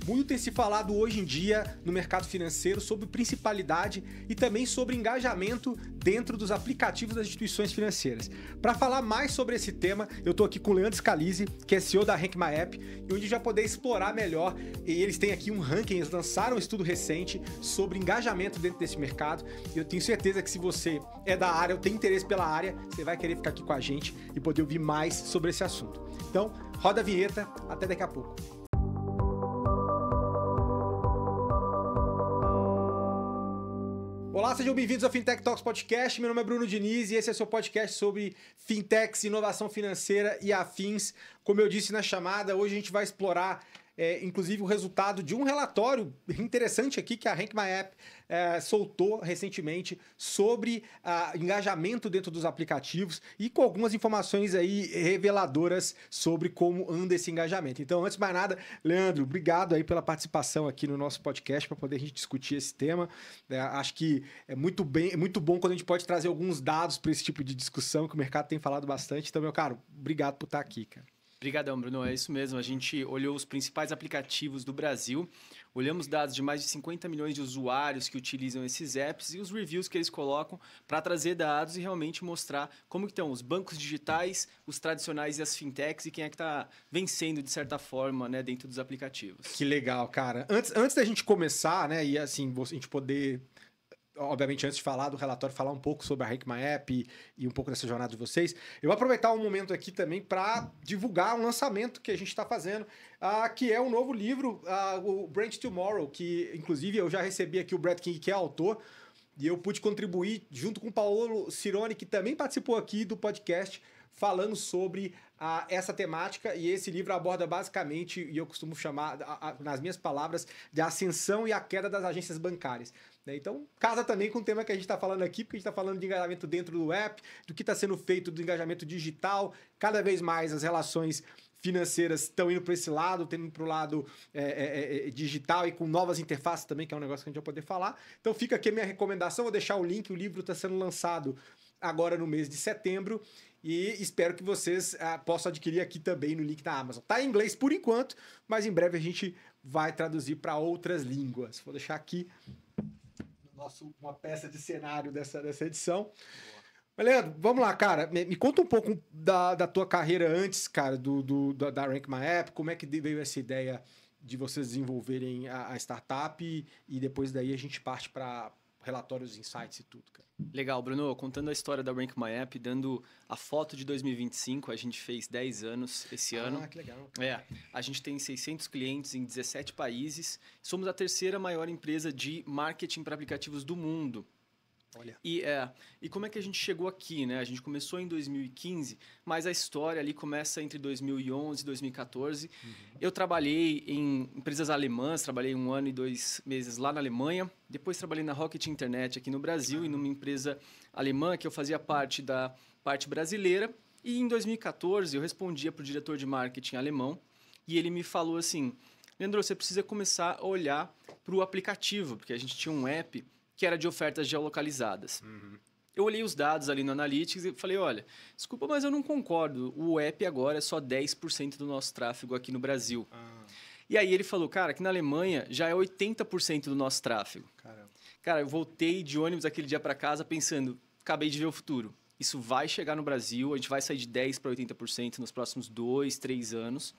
Muito tem se falado hoje em dia no mercado financeiro sobre principalidade e também sobre engajamento dentro dos aplicativos das instituições financeiras. Para falar mais sobre esse tema, eu estou aqui com o Leandro Scalise, que é CEO da Rank My App, e onde já poder explorar melhor. E eles têm aqui um ranking, eles lançaram um estudo recente sobre engajamento dentro desse mercado. E eu tenho certeza que se você é da área ou tem interesse pela área, você vai querer ficar aqui com a gente e poder ouvir mais sobre esse assunto. Então, roda a vinheta, até daqui a pouco. Olá, sejam bem-vindos ao Fintech Talks Podcast. Meu nome é Bruno Diniz e esse é o seu podcast sobre fintechs, inovação financeira e afins. Como eu disse na chamada, hoje a gente vai explorar inclusive o resultado de um relatório interessante aqui que a Rank My App soltou recentemente sobre engajamento dentro dos aplicativos e com algumas informações aí reveladoras sobre como anda esse engajamento. Então, antes de mais nada, Leandro, obrigado aí pela participação aqui no nosso podcast para poder a gente discutir esse tema. Acho que é muito bom quando a gente pode trazer alguns dados para esse tipo de discussão que o mercado tem falado bastante. Então, meu caro, obrigado por estar aqui, cara. Obrigadão, Bruno. É isso mesmo. A gente olhou os principais aplicativos do Brasil, olhamos dados de mais de 50 milhões de usuários que utilizam esses apps e os reviews que eles colocam para trazer dados e realmente mostrar como que estão os bancos digitais, os tradicionais e as fintechs e quem é que está vencendo de certa forma, né, dentro dos aplicativos. Que legal, cara. Antes da gente começar, né, e assim, a gente poder... Obviamente, antes de falar do relatório, falar um pouco sobre a Rank My App e um pouco dessa jornada de vocês, eu vou aproveitar um momento aqui também para divulgar um lançamento que a gente está fazendo, que é um novo livro, o Brand Tomorrow, que inclusive eu já recebi aqui o Brad King, que é autor, e eu pude contribuir junto com o Paulo Cirone, que também participou aqui do podcast, falando sobre essa temática, e esse livro aborda basicamente, e eu costumo chamar, nas minhas palavras, de ascensão e a queda das agências bancárias. Então, casa também com o tema que a gente está falando aqui, porque a gente está falando de engajamento dentro do app, do que está sendo feito do engajamento digital. Cada vez mais as relações financeiras estão indo para esse lado, tendo para o lado digital e com novas interfaces também, que é um negócio que a gente vai poder falar. Então, fica aqui a minha recomendação, vou deixar o link, o livro está sendo lançado agora no mês de setembro e espero que vocês possam adquirir aqui também no link da Amazon. Está em inglês por enquanto, mas em breve a gente vai traduzir para outras línguas. Vou deixar aqui uma peça de cenário dessa edição. Mas, Leandro, vamos lá, cara. Me conta um pouco da tua carreira antes, cara, da Rank My App. Como é que veio essa ideia de vocês desenvolverem a startup e depois daí a gente parte para relatórios, insights e tudo, cara. Legal, Bruno. Contando a história da Rank My App, dando a foto de 2025, a gente fez 10 anos esse ano. Que legal. A gente tem 600 clientes em 17 países. Somos a terceira maior empresa de marketing para aplicativos do mundo. Olha. E como é que a gente chegou aqui, né? A gente começou em 2015, mas a história ali começa entre 2011 e 2014. Uhum. Eu trabalhei em empresas alemãs, trabalhei 1 ano e 2 meses lá na Alemanha. Depois trabalhei na Rocket Internet aqui no Brasil e numa empresa alemã que eu fazia parte da parte brasileira. E em 2014 eu respondia para o diretor de marketing alemão e ele me falou assim: Leandro, você precisa começar a olhar para o aplicativo, porque a gente tinha um app que era de ofertas geolocalizadas. Uhum. Eu olhei os dados ali no Analytics e falei, olha, desculpa, mas eu não concordo. O app agora é só 10% do nosso tráfego aqui no Brasil. E aí ele falou, cara, aqui na Alemanha já é 80% do nosso tráfego. Caramba. Cara, eu voltei de ônibus aquele dia para casa pensando, acabei de ver o futuro. Isso vai chegar no Brasil, a gente vai sair de 10% para 80% nos próximos 2, 3 anos.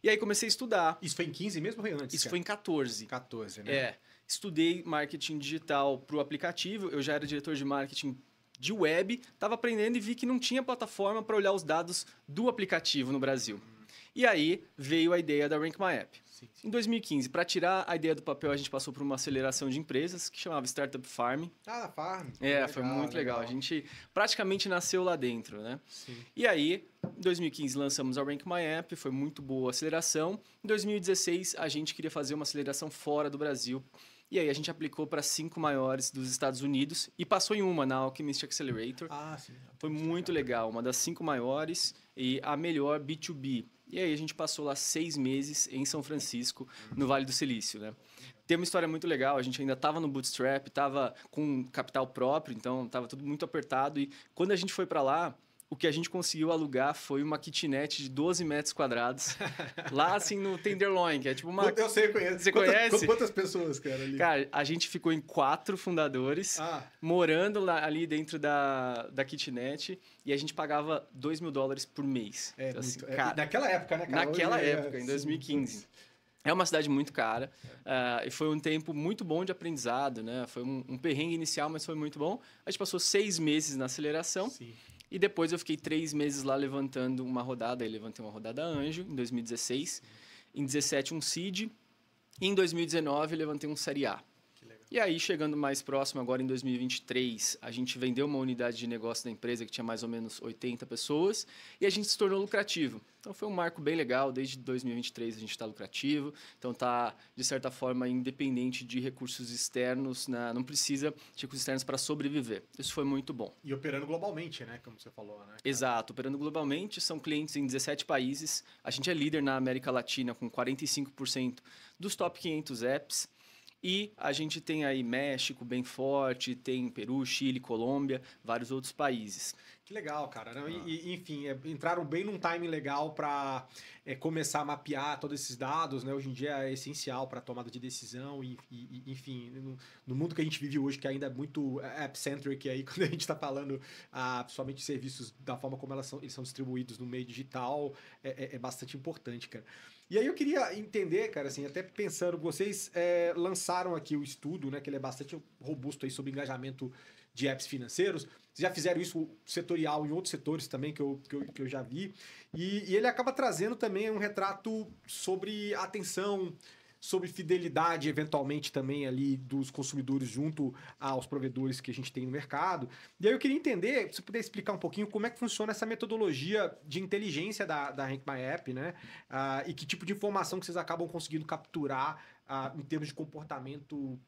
E aí comecei a estudar. Isso foi em 15 mesmo ou foi antes? Isso foi em 14. 14, né? Estudei marketing digital para o aplicativo, eu já era diretor de marketing de web, estava aprendendo e vi que não tinha plataforma para olhar os dados do aplicativo no Brasil. E aí veio a ideia da Rank My App. Sim. Em 2015, para tirar a ideia do papel, a gente passou por uma aceleração de empresas que chamava Startup Farm. Farm. Foi muito legal. A gente praticamente nasceu lá dentro, né? Sim. E aí, em 2015, lançamos a Rank My App, foi muito boa a aceleração. Em 2016, a gente queria fazer uma aceleração fora do Brasil. E aí a gente aplicou para 5 maiores dos Estados Unidos e passou em uma, na Alchemist Accelerator. Sim. Foi muito legal, uma das 5 maiores e a melhor B2B. E aí a gente passou lá 6 meses em São Francisco, no Vale do Silício, né? Tem uma história muito legal, a gente ainda estava no bootstrap, estava com capital próprio, então estava tudo muito apertado. E quando a gente foi para lá, o que a gente conseguiu alugar foi uma kitnet de 12 metros quadrados, lá assim no Tenderloin, que é tipo uma... Eu sei, eu conheço. Você conhece? Quantas pessoas, cara, ali? Cara, a gente ficou em 4 fundadores, morando lá, ali dentro da kitnet, e a gente pagava $2.000 por mês. Então, assim, cara, naquela época, né, cara? Naquela época, em 2015. É uma cidade muito cara, e foi um tempo muito bom de aprendizado, né? Foi um perrengue inicial, mas foi muito bom. A gente passou 6 meses na aceleração. Sim. E depois eu fiquei 3 meses lá levantando uma rodada. Aí levantei uma rodada anjo em 2016. Em 2017, um seed. E em 2019, eu levantei um série A. E aí, chegando mais próximo, agora em 2023, a gente vendeu uma unidade de negócio da empresa que tinha mais ou menos 80 pessoas e a gente se tornou lucrativo. Então, foi um marco bem legal. Desde 2023, a gente está lucrativo. Então, está, de certa forma, independente de recursos externos. Não precisa de recursos externos para sobreviver. Isso foi muito bom. E operando globalmente, né? Como você falou, né? Exato. Operando globalmente. São clientes em 17 países. A gente é líder na América Latina com 45% dos top 500 apps. E a gente tem aí México bem forte, tem Peru, Chile, Colômbia, vários outros países. Que legal, cara. Enfim, entraram bem num timing legal para começar a mapear todos esses dados, né? Hoje em dia é essencial para a tomada de decisão enfim, no mundo que a gente vive hoje, que ainda é muito app-centric, aí, quando a gente está falando principalmente de serviços da forma como eles são distribuídos no meio digital, é bastante importante, cara. E aí eu queria entender, cara, assim, até pensando, vocês lançaram aqui o estudo, né, que ele é bastante robusto aí sobre engajamento de apps financeiros. Vocês já fizeram isso setorial em outros setores também que eu já vi. E ele acaba trazendo também um retrato sobre atenção, sobre fidelidade, eventualmente também ali dos consumidores junto aos provedores que a gente tem no mercado. E aí eu queria entender, se você puder explicar um pouquinho como é que funciona essa metodologia de inteligência da Rank My App, né? E que tipo de informação que vocês acabam conseguindo capturar em termos de comportamento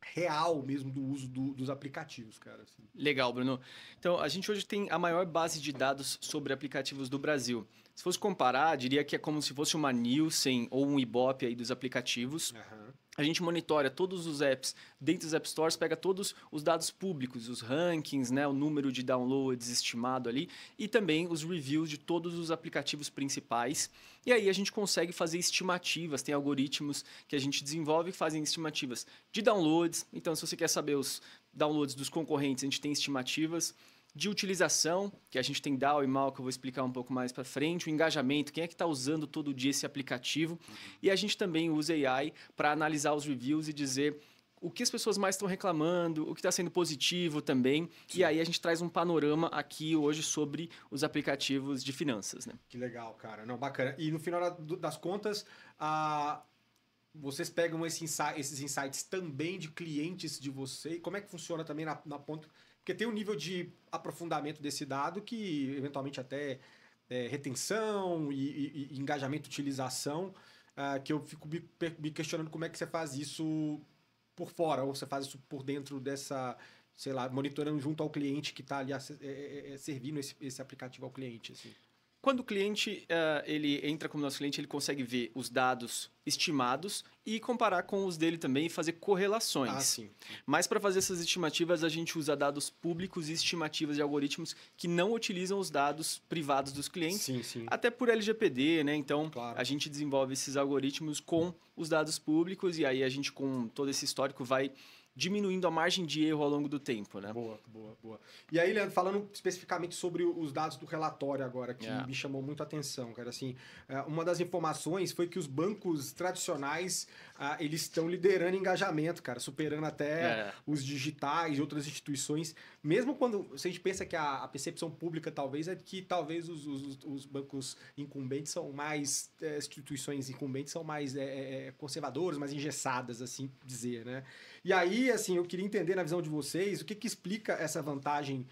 real mesmo do uso dos aplicativos, cara. Assim. Legal, Bruno. Então, a gente hoje tem a maior base de dados sobre aplicativos do Brasil. Se fosse comparar, diria que é como se fosse uma Nielsen ou um Ibope aí dos aplicativos. Uhum. A gente monitora todos os apps dentro dos App Stores, pega todos os dados públicos, os rankings, né, o número de downloads estimado ali e também os reviews de todos os aplicativos principais. E aí a gente consegue fazer estimativas, tem algoritmos que a gente desenvolve que fazem estimativas de downloads. Então, se você quer saber os downloads dos concorrentes, a gente tem estimativas de utilização, que a gente tem DAO e MAU, que eu vou explicar um pouco mais para frente, o engajamento, quem é que está usando todo dia esse aplicativo. E a gente também usa AI para analisar os reviews e dizer o que as pessoas mais estão reclamando, o que está sendo positivo também. Sim. E aí a gente traz um panorama aqui hoje sobre os aplicativos de finanças. Né? Que legal, cara. Não, bacana. E no final das contas, vocês pegam esses insights também de clientes de vocês? Como é que funciona também na ponta... Porque tem um nível de aprofundamento desse dado que, eventualmente, até retenção e engajamento, utilização, que eu fico me questionando como é que você faz isso por fora, ou você faz isso por dentro dessa, sei lá, monitorando junto ao cliente que está ali servindo esse aplicativo ao cliente, assim. Quando o cliente ele entra como nosso cliente, ele consegue ver os dados estimados e comparar com os dele também e fazer correlações. Sim. Mas para fazer essas estimativas, a gente usa dados públicos e estimativas de algoritmos que não utilizam os dados privados dos clientes, sim. Até por LGPD, né? Então, claro. A gente desenvolve esses algoritmos com os dados públicos e aí a gente, com todo esse histórico, vai diminuindo a margem de erro ao longo do tempo, né? Boa. E aí, Leandro, falando especificamente sobre os dados do relatório agora, que me chamou muito a atenção, cara, assim, uma das informações foi que os bancos tradicionais, eles estão liderando engajamento, cara, superando até os digitais e outras instituições, mesmo quando, se a gente pensa que a percepção pública talvez é que talvez os bancos incumbentes são mais, instituições incumbentes são mais conservadoras, mais engessadas, assim dizer, né? E aí, assim, eu queria entender na visão de vocês o que explica essa vantagem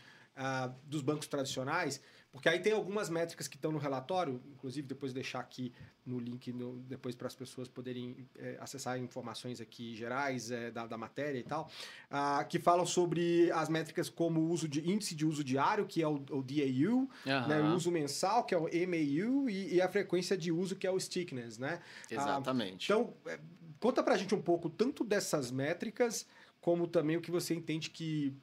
dos bancos tradicionais, porque aí tem algumas métricas que estão no relatório, inclusive depois deixar aqui no link depois para as pessoas poderem acessar informações aqui gerais da matéria e tal, que falam sobre as métricas como o índice de uso diário, que é o DAU, né, o uso mensal, que é o MAU, e a frequência de uso, que é o stickiness, né? Exatamente. Então, conta pra gente um pouco tanto dessas métricas, como também o que você entende que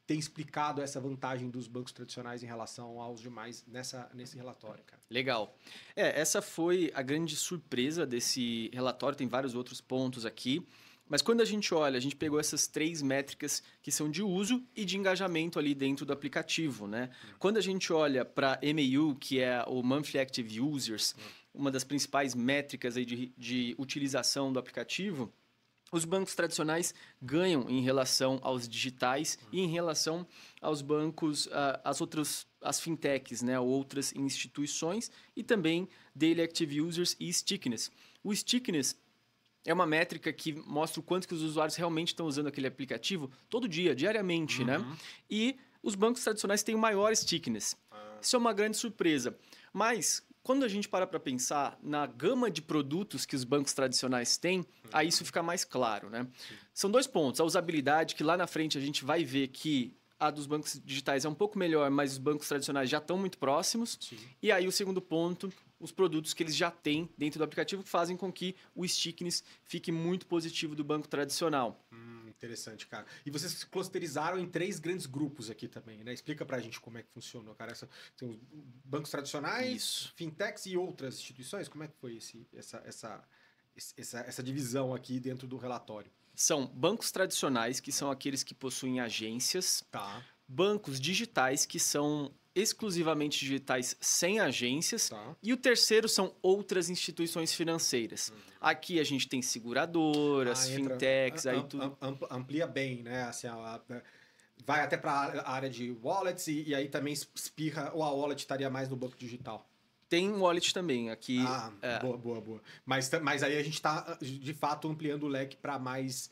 tem explicado essa vantagem dos bancos tradicionais em relação aos demais nesse relatório, cara? Legal. Essa foi a grande surpresa desse relatório, tem vários outros pontos aqui. Mas quando a gente olha, a gente pegou essas 3 métricas que são de uso e de engajamento ali dentro do aplicativo, né? Quando a gente olha para MAU, que é o Monthly Active Users, uma das principais métricas aí de utilização do aplicativo, os bancos tradicionais ganham em relação aos digitais e em relação aos bancos, as fintechs, né? Outras instituições, e também Daily Active Users e Stickiness. O Stickiness é uma métrica que mostra o quanto que os usuários realmente estão usando aquele aplicativo todo dia, diariamente, né? E os bancos tradicionais têm o maior stickiness. Isso é uma grande surpresa. Mas, quando a gente para pensar na gama de produtos que os bancos tradicionais têm, aí isso fica mais claro, né? São 2 pontos. A usabilidade, que lá na frente a gente vai ver que a dos bancos digitais é um pouco melhor, mas os bancos tradicionais já estão muito próximos. Sim. E aí o segundo ponto, os produtos que eles já têm dentro do aplicativo que fazem com que o stickiness fique muito positivo do banco tradicional. Interessante, cara. E vocês clusterizaram em 3 grandes grupos aqui também, né? Explica pra gente como é que funcionou, cara. Tem os bancos tradicionais, fintechs e outras instituições. Como é que foi essa divisão aqui dentro do relatório? São bancos tradicionais, que são aqueles que possuem agências. Tá. Bancos digitais, que são exclusivamente digitais sem agências. Tá. E o terceiro são outras instituições financeiras. Aqui a gente tem seguradoras, fintechs, aí tudo. Amplia bem, né? Assim, vai até para a área de wallets e aí também espirra, ou a wallet estaria mais no banco digital. Tem wallet também aqui. Boa. Mas aí a gente está, de fato, ampliando o leque para mais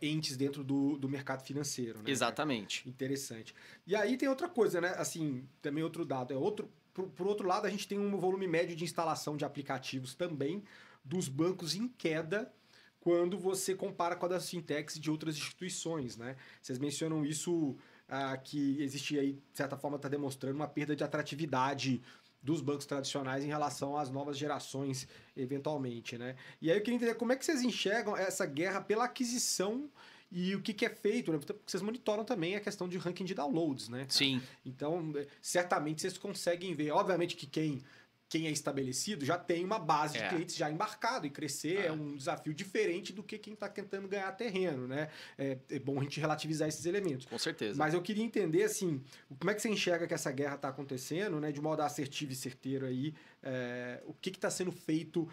entes dentro do mercado financeiro, né? Exatamente. Interessante. E aí tem outra coisa, né? Assim, também outro dado. Por outro lado, a gente tem um volume médio de instalação de aplicativos também dos bancos em queda quando você compara com a das fintechs de outras instituições, né? Vocês mencionam isso, que existe aí, de certa forma, está demonstrando uma perda de atratividade dos bancos tradicionais em relação às novas gerações, eventualmente, né? E aí eu queria entender como é que vocês enxergam essa guerra pela aquisição e o que é feito, né? Porque vocês monitoram também a questão de ranking de downloads, né, cara? Sim. Então, certamente vocês conseguem ver. Obviamente que quem é estabelecido já tem uma base de clientes já embarcado, e crescer é um desafio diferente do que quem está tentando ganhar terreno, né? É bom a gente relativizar esses elementos. Com certeza. Mas eu queria entender, assim, como é que você enxerga que essa guerra está acontecendo, né? De modo assertivo e certeiro aí, o que está sendo feito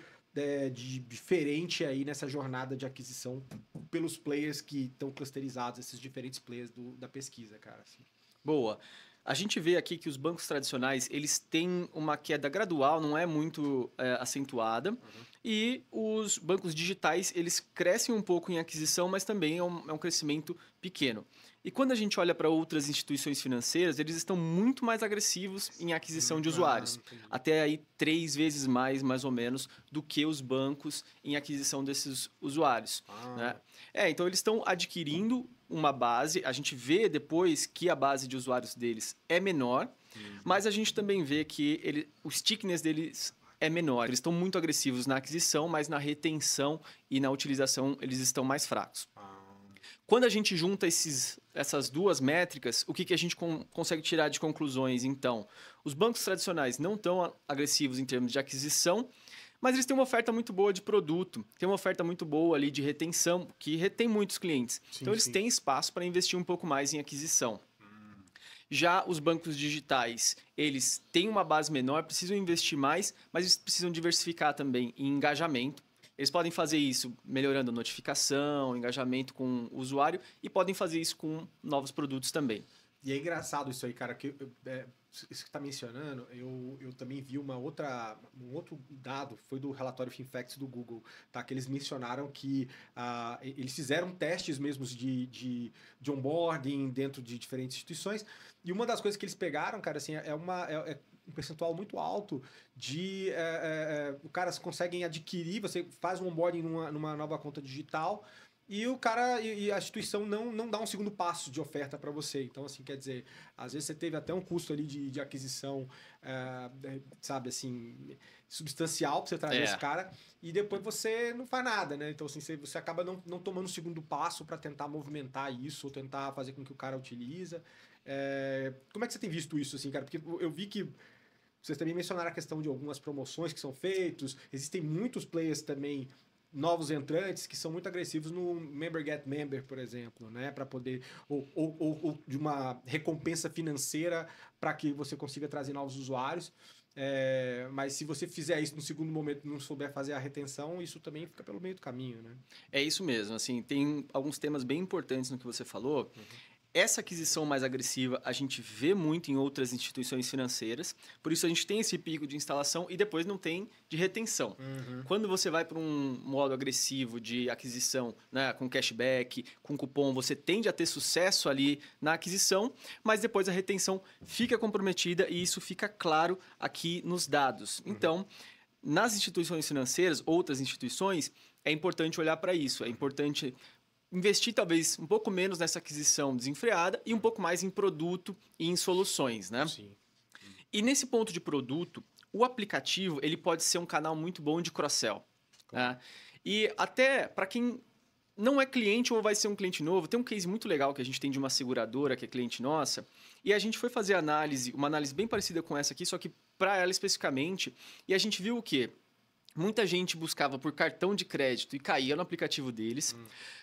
de diferente aí nessa jornada de aquisição pelos players que estão clusterizados, esses diferentes players da pesquisa, cara? Assim. Boa. A gente vê aqui que os bancos tradicionais, eles têm uma queda gradual, não é muito acentuada. E os bancos digitais, eles crescem um pouco em aquisição, mas também é um crescimento pequeno. E quando a gente olha para outras instituições financeiras, eles estão muito mais agressivos em aquisição de usuários. Até aí 3 vezes mais ou menos, do que os bancos em aquisição desses usuários. Né? Então eles estão adquirindo uma base, a gente vê depois que a base de usuários deles é menor, mas a gente também vê que o stickiness deles é menor. Eles estão muito agressivos na aquisição, mas na retenção e na utilização eles estão mais fracos. Quando a gente junta essas 2 métricas, o que a gente consegue tirar de conclusões? Então, os bancos tradicionais não estão agressivos em termos de aquisição, mas eles têm uma oferta muito boa de produto, tem uma oferta muito boa ali de retenção, que retém muitos clientes. Então, eles têm espaço para investir um pouco mais em aquisição. Já os bancos digitais, eles têm uma base menor, precisam investir mais, mas eles precisam diversificar também em engajamento. Eles podem fazer isso melhorando a notificação, engajamento com o usuário, e podem fazer isso com novos produtos também. E é engraçado isso aí, cara, que isso que você está mencionando, eu também vi um outro dado, foi do relatório FinFacts do Google, tá? Que eles mencionaram que eles fizeram testes mesmo de onboarding dentro de diferentes instituições, e uma das coisas que eles pegaram, cara, assim, é um percentual muito alto de os caras conseguem adquirir, você faz um onboarding numa nova conta digital, e o cara e a instituição não dá um segundo passo de oferta para você. Então, assim, quer dizer, às vezes você teve até um custo ali de aquisição, sabe, assim, substancial para você trazer esse cara e depois você não faz nada, né? Então, assim, você acaba não tomando o segundo passo para tentar movimentar isso ou tentar fazer com que o cara utiliza. Como é que você tem visto isso, assim, cara? Porque eu vi que vocês também mencionaram a questão de algumas promoções que são feitas. Existem muitos players também, novos entrantes, que são muito agressivos no Member Get Member, por exemplo, né? Para poder... Ou de uma recompensa financeira para que você consiga trazer novos usuários. Mas se você fizer isso no segundo momento e não souber fazer a retenção, isso também fica pelo meio do caminho, né? É isso mesmo. Assim, tem alguns temas bem importantes no que você falou. Essa aquisição mais agressiva a gente vê muito em outras instituições financeiras, por isso a gente tem esse pico de instalação e depois não tem de retenção. Quando você vai para um modo agressivo de aquisição, né, com cashback, com cupom, você tende a ter sucesso ali na aquisição, mas depois a retenção fica comprometida e isso fica claro aqui nos dados. Então, nas instituições financeiras, outras instituições, é importante olhar para isso, é importante investir talvez um pouco menos nessa aquisição desenfreada e um pouco mais em produto e em soluções, né? Sim. E nesse ponto de produto, o aplicativo ele pode ser um canal muito bom de cross-sell. Né? E até para quem não é cliente ou vai ser um cliente novo, tem um case muito legal que a gente tem de uma seguradora que é cliente nossa, e a gente foi fazer uma análise bem parecida com essa aqui, só que para ela especificamente, e a gente viu o quê? Muita gente buscava por cartão de crédito e caía no aplicativo deles,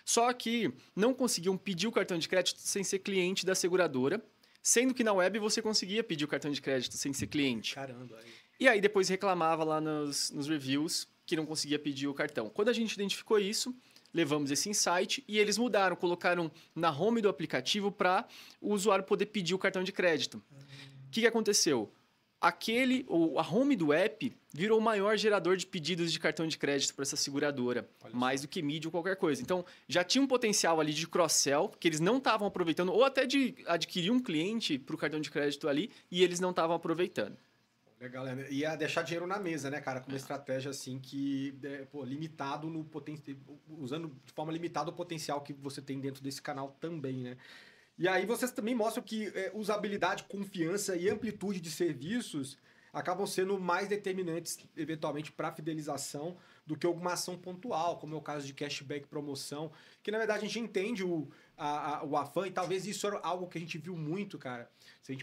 só que não conseguiam pedir o cartão de crédito sem ser cliente da seguradora, sendo que na web você conseguia pedir o cartão de crédito sem ser cliente. Caramba. E aí depois reclamava lá nos reviews que não conseguia pedir o cartão. Quando a gente identificou isso, levamos esse insight e eles mudaram, colocaram na home do aplicativo para o usuário poder pedir o cartão de crédito. O que aconteceu? A home do app virou o maior gerador de pedidos de cartão de crédito para essa seguradora, mais do que mídia ou qualquer coisa. Então, já tinha um potencial ali de cross-sell, que eles não estavam aproveitando, ou até de adquirir um cliente para o cartão de crédito ali, e eles não estavam aproveitando. Legal, né? Ia deixar dinheiro na mesa, né, cara? Com uma estratégia assim que, limitado no potencial, usando de forma limitada o potencial que você tem dentro desse canal também, né? E aí vocês também mostram que usabilidade, confiança e amplitude de serviços acabam sendo mais determinantes, eventualmente, para a fidelização do que alguma ação pontual, como é o caso de cashback, promoção, que, na verdade, a gente entende o afã, e talvez isso era algo que a gente viu muito, cara. Se a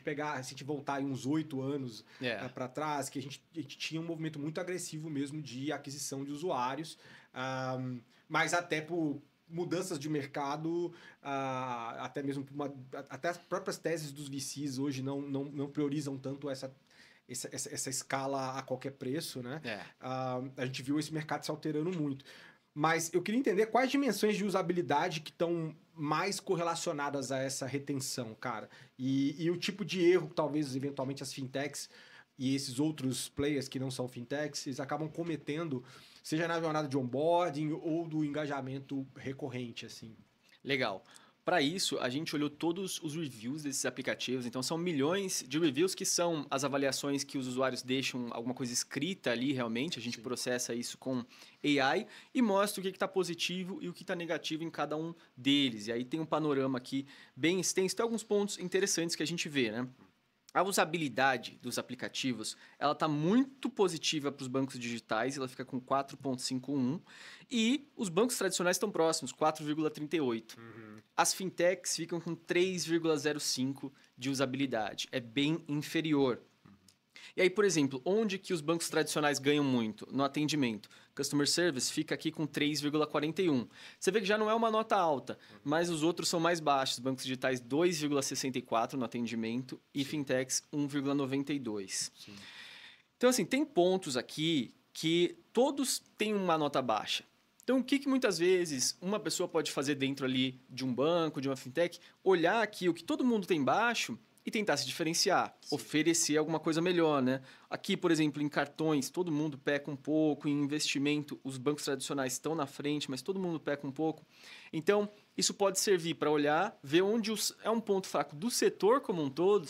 gente voltar aí uns 8 anos para trás, que a gente tinha um movimento muito agressivo mesmo de aquisição de usuários, mas até por mudanças de mercado, até mesmo até as próprias teses dos VCs hoje não priorizam tanto essa escala a qualquer preço, né? A gente viu esse mercado se alterando muito. Mas eu queria entender quais dimensões de usabilidade que estão mais correlacionadas a essa retenção, cara. E o tipo de erro que talvez, eventualmente, as fintechs e esses outros players que não são fintechs, eles acabam cometendo, seja na jornada de onboarding ou do engajamento recorrente, assim. Legal. Para isso, a gente olhou todos os reviews desses aplicativos. Então, são milhões de reviews que são as avaliações que os usuários deixam alguma coisa escrita ali realmente. A gente processa isso com AI e mostra o que está positivo e o que está negativo em cada um deles. E aí tem um panorama aqui bem extenso. Tem alguns pontos interessantes que a gente vê, né? A usabilidade dos aplicativos, ela está muito positiva para os bancos digitais, ela fica com 4.51 e os bancos tradicionais estão próximos, 4,38. As fintechs ficam com 3,05 de usabilidade, é bem inferior. E aí, por exemplo, onde que os bancos tradicionais ganham muito? No atendimento. Customer Service fica aqui com 3,41. Você vê que já não é uma nota alta, mas os outros são mais baixos. Bancos digitais 2,64 no atendimento e fintechs 1,92. Então, assim, tem pontos aqui que todos têm uma nota baixa. Então, o que muitas vezes uma pessoa pode fazer dentro ali de um banco, de uma fintech? Olhar aqui o que todo mundo tem baixo e tentar se diferenciar, oferecer alguma coisa melhor, né? Aqui, por exemplo, em cartões, todo mundo peca um pouco, em investimento, os bancos tradicionais estão na frente, mas todo mundo peca um pouco. Então, isso pode servir para olhar, ver onde é um ponto fraco do setor como um todo,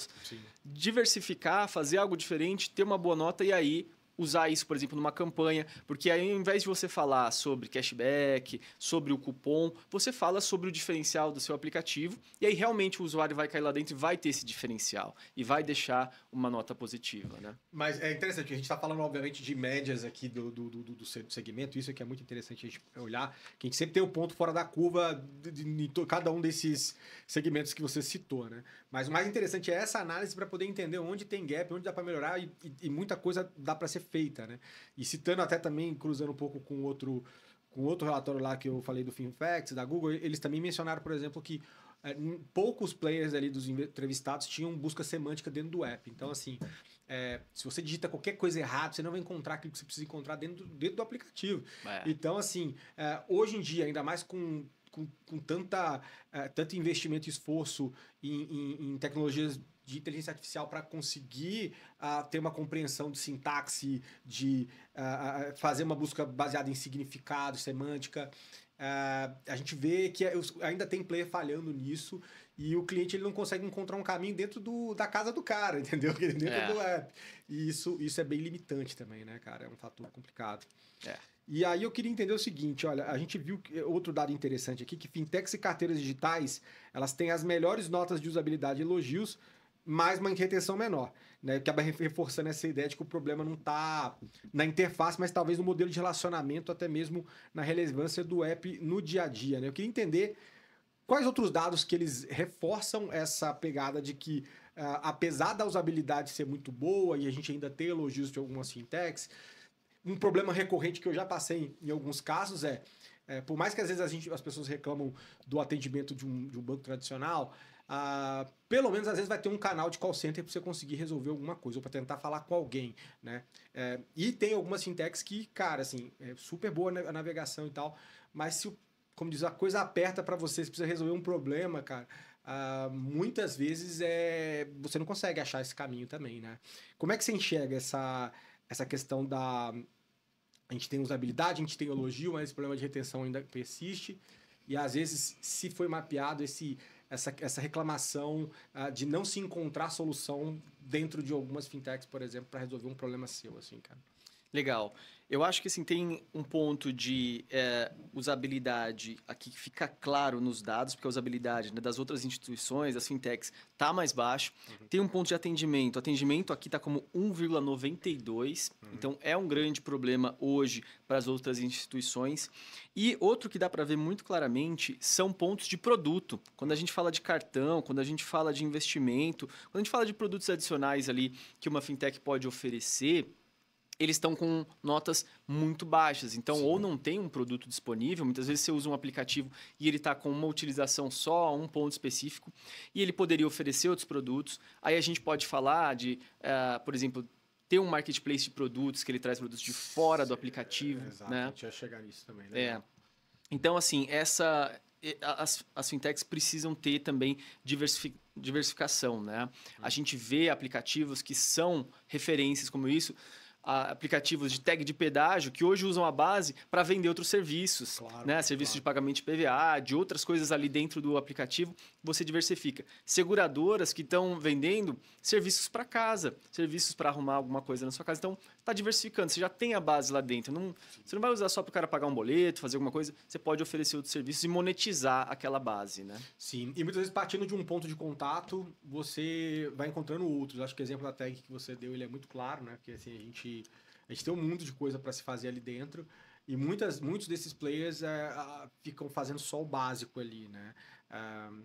diversificar, fazer algo diferente, ter uma boa nota e aí usar isso, por exemplo, numa campanha, porque aí, ao invés de você falar sobre cashback, sobre o cupom, você fala sobre o diferencial do seu aplicativo e aí realmente o usuário vai cair lá dentro e vai ter esse diferencial e vai deixar uma nota positiva, né? Mas é interessante, a gente está falando, obviamente, de médias aqui do segmento, isso aqui é muito interessante a gente olhar, que a gente sempre tem o ponto fora da curva de cada um desses segmentos que você citou, né? Mas o mais interessante é essa análise para poder entender onde tem gap, onde dá para melhorar e muita coisa dá para ser feita, né? E citando até também, cruzando um pouco com outro relatório lá que eu falei do FinFacts, da Google, eles também mencionaram, por exemplo, que poucos players ali dos entrevistados tinham busca semântica dentro do app. Então, assim, se você digita qualquer coisa errada, você não vai encontrar aquilo que você precisa encontrar dentro do aplicativo. Então, assim, hoje em dia, ainda mais com tanto investimento e esforço em tecnologias de inteligência artificial para conseguir ter uma compreensão de sintaxe, de fazer uma busca baseada em significado, semântica. A gente vê que ainda tem player falhando nisso e o cliente ele não consegue encontrar um caminho dentro da casa do cara, entendeu? Dentro do app. E isso é bem limitante também, né, cara? É um fator complicado. E aí eu queria entender o seguinte, olha, a gente viu outro dado interessante aqui, que fintechs e carteiras digitais, elas têm as melhores notas de usabilidade e elogios, mas uma retenção menor, né? Acaba reforçando essa ideia de que o problema não está na interface, mas talvez no modelo de relacionamento, até mesmo na relevância do app no dia a dia, né? Eu queria entender quais outros dados que eles reforçam essa pegada de que, apesar da usabilidade ser muito boa e a gente ainda ter elogios de algumas fintechs, um problema recorrente que eu já passei em alguns casos por mais que às vezes as pessoas reclamam do atendimento de um banco tradicional, pelo menos às vezes vai ter um canal de call center para você conseguir resolver alguma coisa ou para tentar falar com alguém, né? E tem algumas fintechs que, cara, assim, é super boa a navegação e tal, mas se, como diz, a coisa aperta para você precisa resolver um problema, cara, muitas vezes você não consegue achar esse caminho também, né? Como é que você enxerga essa questão da... A gente tem usabilidade, a gente tem elogio, mas esse problema de retenção ainda persiste. E às vezes, se foi mapeado essa reclamação de não se encontrar solução dentro de algumas fintechs, por exemplo, para resolver um problema seu, assim, cara. Legal. Eu acho que assim, tem um ponto de usabilidade aqui que fica claro nos dados, porque a usabilidade, né, das outras instituições, das fintechs, está mais baixo. Tem um ponto de atendimento. O atendimento aqui está como 1,92. Então, é um grande problema hoje para as outras instituições. E outro que dá para ver muito claramente são pontos de produto. Quando a gente fala de cartão, quando a gente fala de investimento, quando a gente fala de produtos adicionais ali que uma fintech pode oferecer, eles estão com notas muito baixas. Então, ou não tem um produto disponível, muitas vezes você usa um aplicativo e ele está com uma utilização só, um ponto específico, e ele poderia oferecer outros produtos. Aí a gente pode falar de, por exemplo, ter um marketplace de produtos, que ele traz produtos de fora do aplicativo. Exato, né? A gente ia chegar nisso também, né? Então, assim, as fintechs precisam ter também diversificação, né? A gente vê aplicativos que são referências como isso, aplicativos de tag de pedágio que hoje usam a base para vender outros serviços, né? Serviços de pagamento de PVA, de outras coisas ali dentro do aplicativo, você diversifica. Seguradoras que estão vendendo serviços para casa, serviços para arrumar alguma coisa na sua casa. Então, está diversificando, você já tem a base lá dentro. Você não vai usar só para o cara pagar um boleto, fazer alguma coisa, você pode oferecer outros serviços e monetizar aquela base, né? Sim, e muitas vezes partindo de um ponto de contato, você vai encontrando outros. Acho que o exemplo da tag que você deu, ele é muito claro, né? Porque assim, a gente tem um mundo de coisa para se fazer ali dentro e muitos desses players ficam fazendo só o básico ali, né?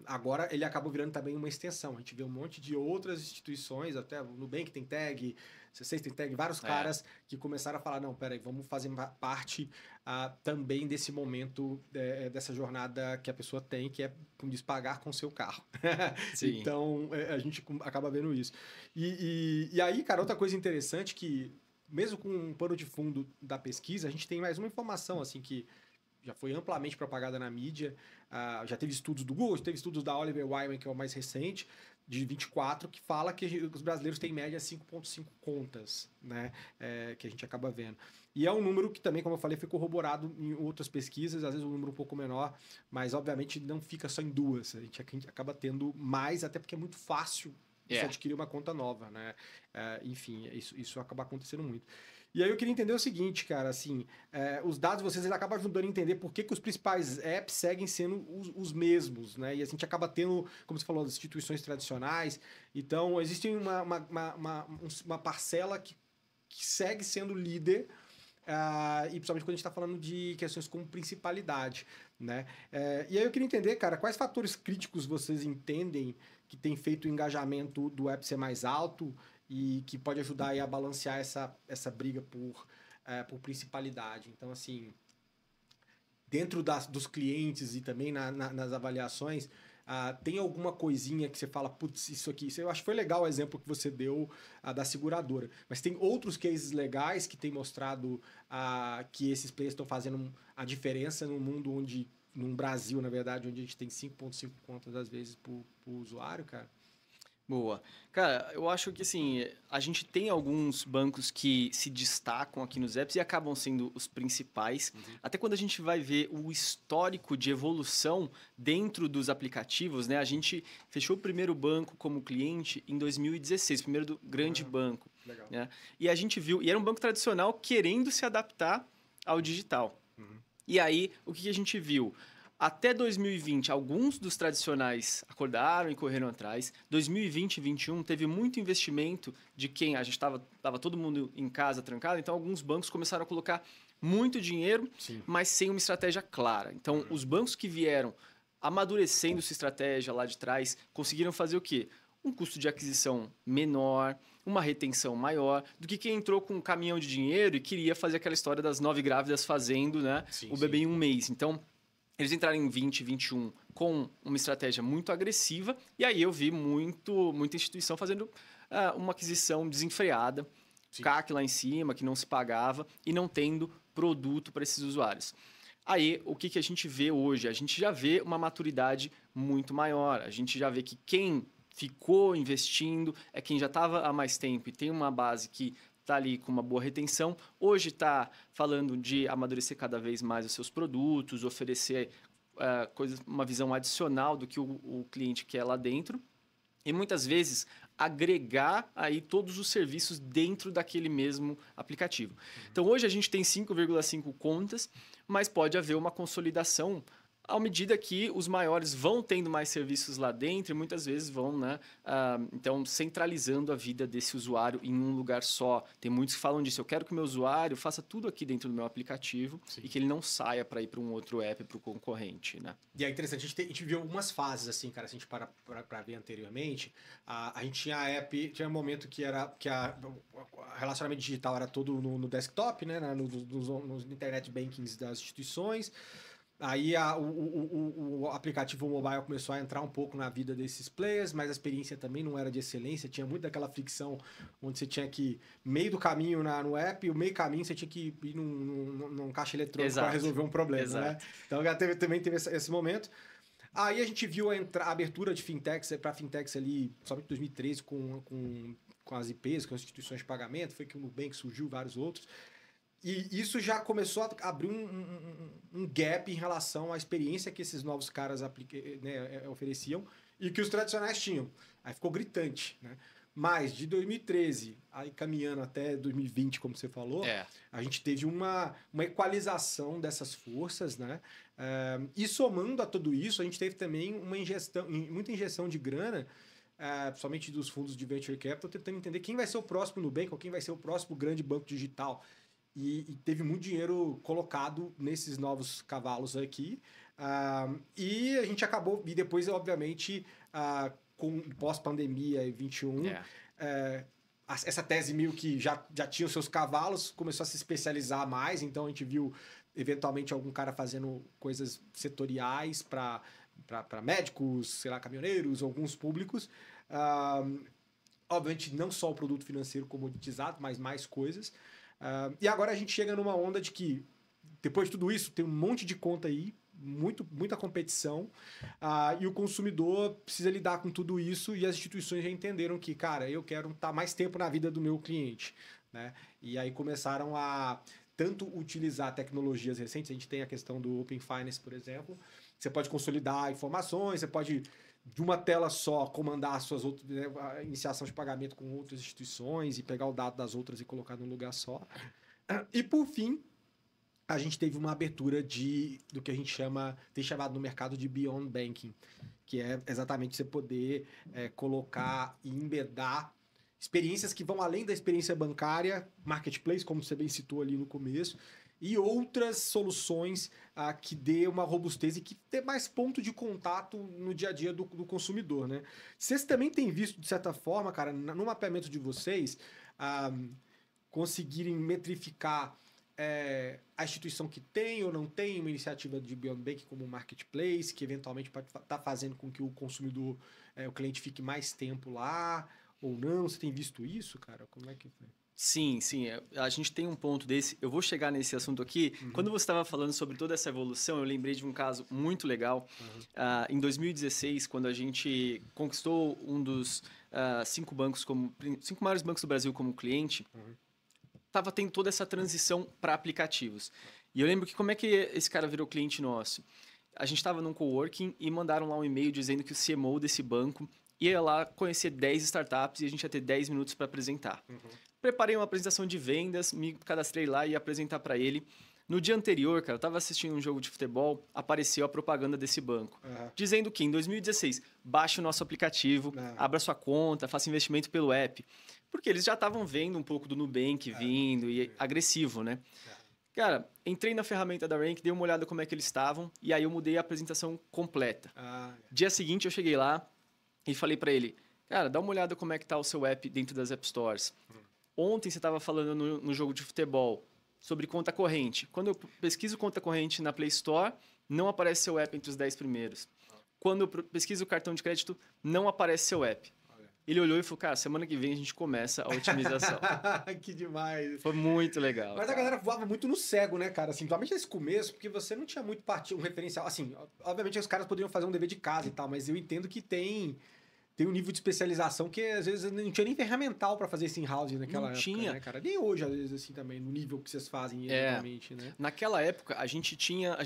Agora ele acaba virando também uma extensão. A gente vê um monte de outras instituições, até o Nubank tem tag, C6 tem tag, vários caras que começaram a falar, não, peraí, vamos fazer parte também desse momento, dessa jornada que a pessoa tem, que é, como diz, pagar com o seu carro. Então, a gente acaba vendo isso. E aí, cara, outra coisa interessante que, mesmo com um pano de fundo da pesquisa, a gente tem mais uma informação, assim, que já foi amplamente propagada na mídia, já teve estudos do Google, teve estudos da Oliver Wyman, que é o mais recente, de 24, que fala que os brasileiros têm em média 5,5 contas, né? Que a gente acaba vendo. E é um número que também, como eu falei, foi corroborado em outras pesquisas, às vezes um número um pouco menor, mas obviamente não fica só em duas. A gente acaba tendo mais, até porque é muito fácil você adquirir uma conta nova, né? Enfim, isso acaba acontecendo muito. E aí eu queria entender o seguinte, cara, assim, os dados vocês eles acabam ajudando a entender por que os principais apps seguem sendo os mesmos, né? E a gente acaba tendo, como você falou, as instituições tradicionais. Então, existe uma parcela que segue sendo líder, e principalmente quando a gente está falando de questões como principalidade, né? E aí eu queria entender, cara, quais fatores críticos vocês entendem que tem feito o engajamento do app ser mais alto e que pode ajudar aí a balancear essa briga por principalidade. Então, assim, dentro dos clientes e também nas avaliações, tem alguma coisinha que você fala, putz, isso aqui... Eu acho que foi legal o exemplo que você deu da seguradora. Mas tem outros cases legais que tem mostrado que esses players estão fazendo a diferença num mundo onde... Num Brasil, na verdade, onde a gente tem 5,5 contas, às vezes, por usuário, cara. Boa. Cara, eu acho que assim, a gente tem alguns bancos que se destacam aqui nos apps e acabam sendo os principais. Uhum. Até quando a gente vai ver o histórico de evolução dentro dos aplicativos, né? A gente fechou o primeiro banco como cliente em 2016, primeiro grande banco. Legal. Né? E a gente viu, e era um banco tradicional querendo se adaptar ao digital. Uhum. E aí, o que a gente viu? Até 2020, alguns dos tradicionais acordaram e correram atrás. 2020 e 2021 teve muito investimento de quem a gente estava todo mundo em casa trancado, então alguns bancos começaram a colocar muito dinheiro, sim, mas sem uma estratégia clara. Então, os bancos que vieram amadurecendo sua estratégia lá de trás conseguiram fazer o quê? Um custo de aquisição menor, uma retenção maior do que quem entrou com um caminhão de dinheiro e queria fazer aquela história das 9 grávidas fazendo, né, o bebê em um mês. Então, eles entraram em 2021 com uma estratégia muito agressiva e aí eu vi muita instituição fazendo uma aquisição desenfreada, sim, CAC lá em cima, que não se pagava e não tendo produto para esses usuários. Aí, o que a gente vê hoje? A gente já vê uma maturidade muito maior. A gente já vê que quem ficou investindo é quem já estava há mais tempo e tem uma base que está ali com uma boa retenção. Hoje está falando de amadurecer cada vez mais os seus produtos, oferecer uma visão adicional do que o cliente quer lá dentro. E muitas vezes agregar aí todos os serviços dentro daquele mesmo aplicativo. Então hoje a gente tem 5,5 contas, mas pode haver uma consolidação à medida que os maiores vão tendo mais serviços lá dentro e muitas vezes vão, né, então, centralizando a vida desse usuário em um lugar só. Tem muitos que falam disso, eu quero que o meu usuário faça tudo aqui dentro do meu aplicativo, sim, e que ele não saia para ir para um outro app, para o concorrente. Né? E é interessante, a gente viu algumas fases, assim, cara, se a gente para ver anteriormente, a gente tinha a app, tinha um momento que o relacionamento digital era todo no desktop, né, nos internet bankings das instituições. Aí o aplicativo mobile começou a entrar um pouco na vida desses players, mas a experiência também não era de excelência. Tinha muito daquela fricção onde você tinha que, meio do caminho no app, e o meio caminho você tinha que ir num caixa eletrônico para resolver um problema. Exato. Né? Então também teve esse momento. Aí a gente viu a abertura de fintechs para fintechs ali, somente em 2013, com as IPs, com as instituições de pagamento. Foi que o Nubank surgiu, vários outros. E isso já começou a abrir um gap em relação à experiência que esses novos caras ofereciam e que os tradicionais tinham. Aí ficou gritante, né? Mas de 2013, aí caminhando até 2020, como você falou, a gente teve uma equalização dessas forças, né? E somando a tudo isso, a gente teve também muita injeção de grana, somente dos fundos de Venture Capital, tentando entender quem vai ser o próximo Nubank ou quem vai ser o próximo grande banco digital. E teve muito dinheiro colocado nesses novos cavalos aqui. E a gente acabou... E depois, obviamente, com pós-pandemia e 21, essa tese meio que já tinha os seus cavalos, começou a se especializar mais. Então, a gente viu, eventualmente, algum cara fazendo coisas setoriais para médicos, sei lá, caminhoneiros, alguns públicos. Obviamente, não só o produto financeiro comoditizado, mas mais coisas. E agora a gente chega numa onda de que, depois de tudo isso, tem um monte de conta aí, muita competição, e o consumidor precisa lidar com tudo isso, e as instituições já entenderam que, cara, eu quero estar mais tempo na vida do meu cliente. Né? E aí começaram a tanto utilizar tecnologias recentes, a gente tem a questão do Open Finance, por exemplo, você pode consolidar informações, você pode... de uma tela só, comandar as suas a iniciação de pagamento com outras instituições e pegar o dado das outras e colocar num lugar só. E por fim, a gente teve uma abertura do que a gente tem chamado no mercado de Beyond Banking, que é exatamente você poder colocar e embedar experiências que vão além da experiência bancária, marketplace, como você bem citou ali no começo, e outras soluções que dê uma robustez e que dê mais ponto de contato no dia a dia do consumidor, né? Vocês também têm visto, de certa forma, cara, no mapeamento de vocês, conseguirem metrificar a instituição que tem ou não tem uma iniciativa de Beyond Banking como um marketplace, que eventualmente pode estar fazendo com que o consumidor, o cliente fique mais tempo lá, ou não? Você tem visto isso, cara? Como é que foi? Sim, sim. A gente tem um ponto desse. Eu vou chegar nesse assunto aqui. Quando você estava falando sobre toda essa evolução, eu lembrei de um caso muito legal. Em 2016, quando a gente conquistou um dos cinco maiores bancos do Brasil como cliente, estava tendo toda essa transição para aplicativos. E eu lembro que como é que esse cara virou cliente nosso? A gente estava num coworking e mandaram lá um e-mail dizendo que o CMO desse banco ia lá conhecer 10 startups e a gente ia ter 10 minutos para apresentar. Preparei uma apresentação de vendas, me cadastrei lá e ia apresentar para ele. No dia anterior, cara, eu estava assistindo um jogo de futebol, apareceu a propaganda desse banco, dizendo que em 2016, baixe o nosso aplicativo, abra sua conta, faça investimento pelo app. Porque eles já estavam vendo um pouco do Nubank vindo e agressivo, né? Cara, entrei na ferramenta da Rank, dei uma olhada como é que eles estavam e aí eu mudei a apresentação completa. Dia seguinte eu cheguei lá e falei para ele, cara, dá uma olhada como é que tá o seu app dentro das App Stores. Ontem você estava falando no jogo de futebol sobre conta corrente. Quando eu pesquiso conta corrente na Play Store, não aparece seu app entre os 10 primeiros. Quando eu pesquiso o cartão de crédito, não aparece seu app. Ele olhou e falou, cara, semana que vem a gente começa a otimização. Que demais. Foi muito legal. Mas cara. a galera voava muito no cego, né, cara? Assim, principalmente nesse começo, porque você não tinha muito um referencial. Assim, obviamente os caras poderiam fazer um dever de casa e tal, mas eu entendo que tem um nível de especialização que às vezes não tinha nem ferramental para fazer esse in-house naquela época, tinha. Né, cara? Nem hoje, às vezes, assim, também, no nível que vocês fazem, eventualmente, né? Naquela época, a gente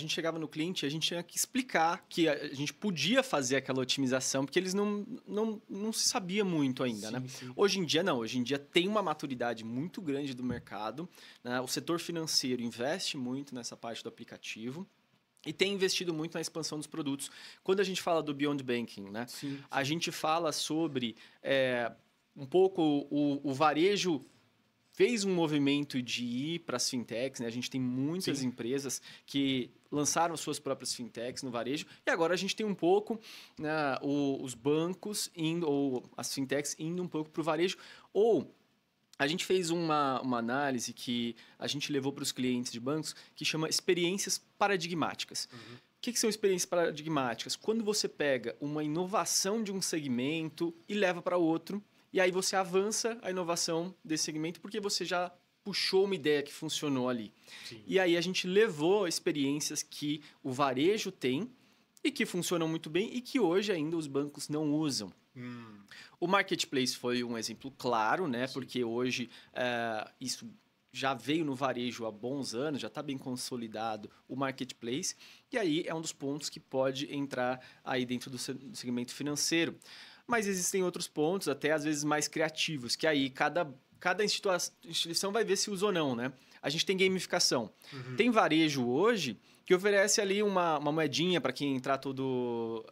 chegava no cliente, a gente tinha que explicar que a gente podia fazer aquela otimização, porque eles não se sabia muito ainda, né? Sim. Hoje em dia, não. Hoje em dia tem uma maturidade muito grande do mercado, né? O setor financeiro investe muito nessa parte do aplicativo. E tem investido muito na expansão dos produtos. Quando a gente fala do Beyond Banking, né? Sim. A gente fala sobre um pouco o varejo fez um movimento de ir para as fintechs, né? A gente tem muitas empresas que lançaram suas próprias fintechs no varejo e agora a gente tem um pouco, né, os bancos indo, ou as fintechs indo um pouco para o varejo. Ou a gente fez uma análise que a gente levou para os clientes de bancos que chama experiências paradigmáticas. O que são experiências paradigmáticas? Quando você pega uma inovação de um segmento e leva para outro, e aí você avança a inovação desse segmento porque você já puxou uma ideia que funcionou ali. Sim. E aí a gente levou experiências que o varejo tem e que funcionam muito bem e que hoje ainda os bancos não usam. O Marketplace foi um exemplo claro, né? Porque hoje isso já veio no varejo há bons anos, já está bem consolidado o Marketplace. E aí é um dos pontos que pode entrar aí dentro do segmento financeiro. Mas existem outros pontos, até às vezes mais criativos, que aí cada instituição vai ver se usa ou não, né? A gente tem gamificação. Tem varejo hoje que oferece ali uma moedinha para quem entrar todo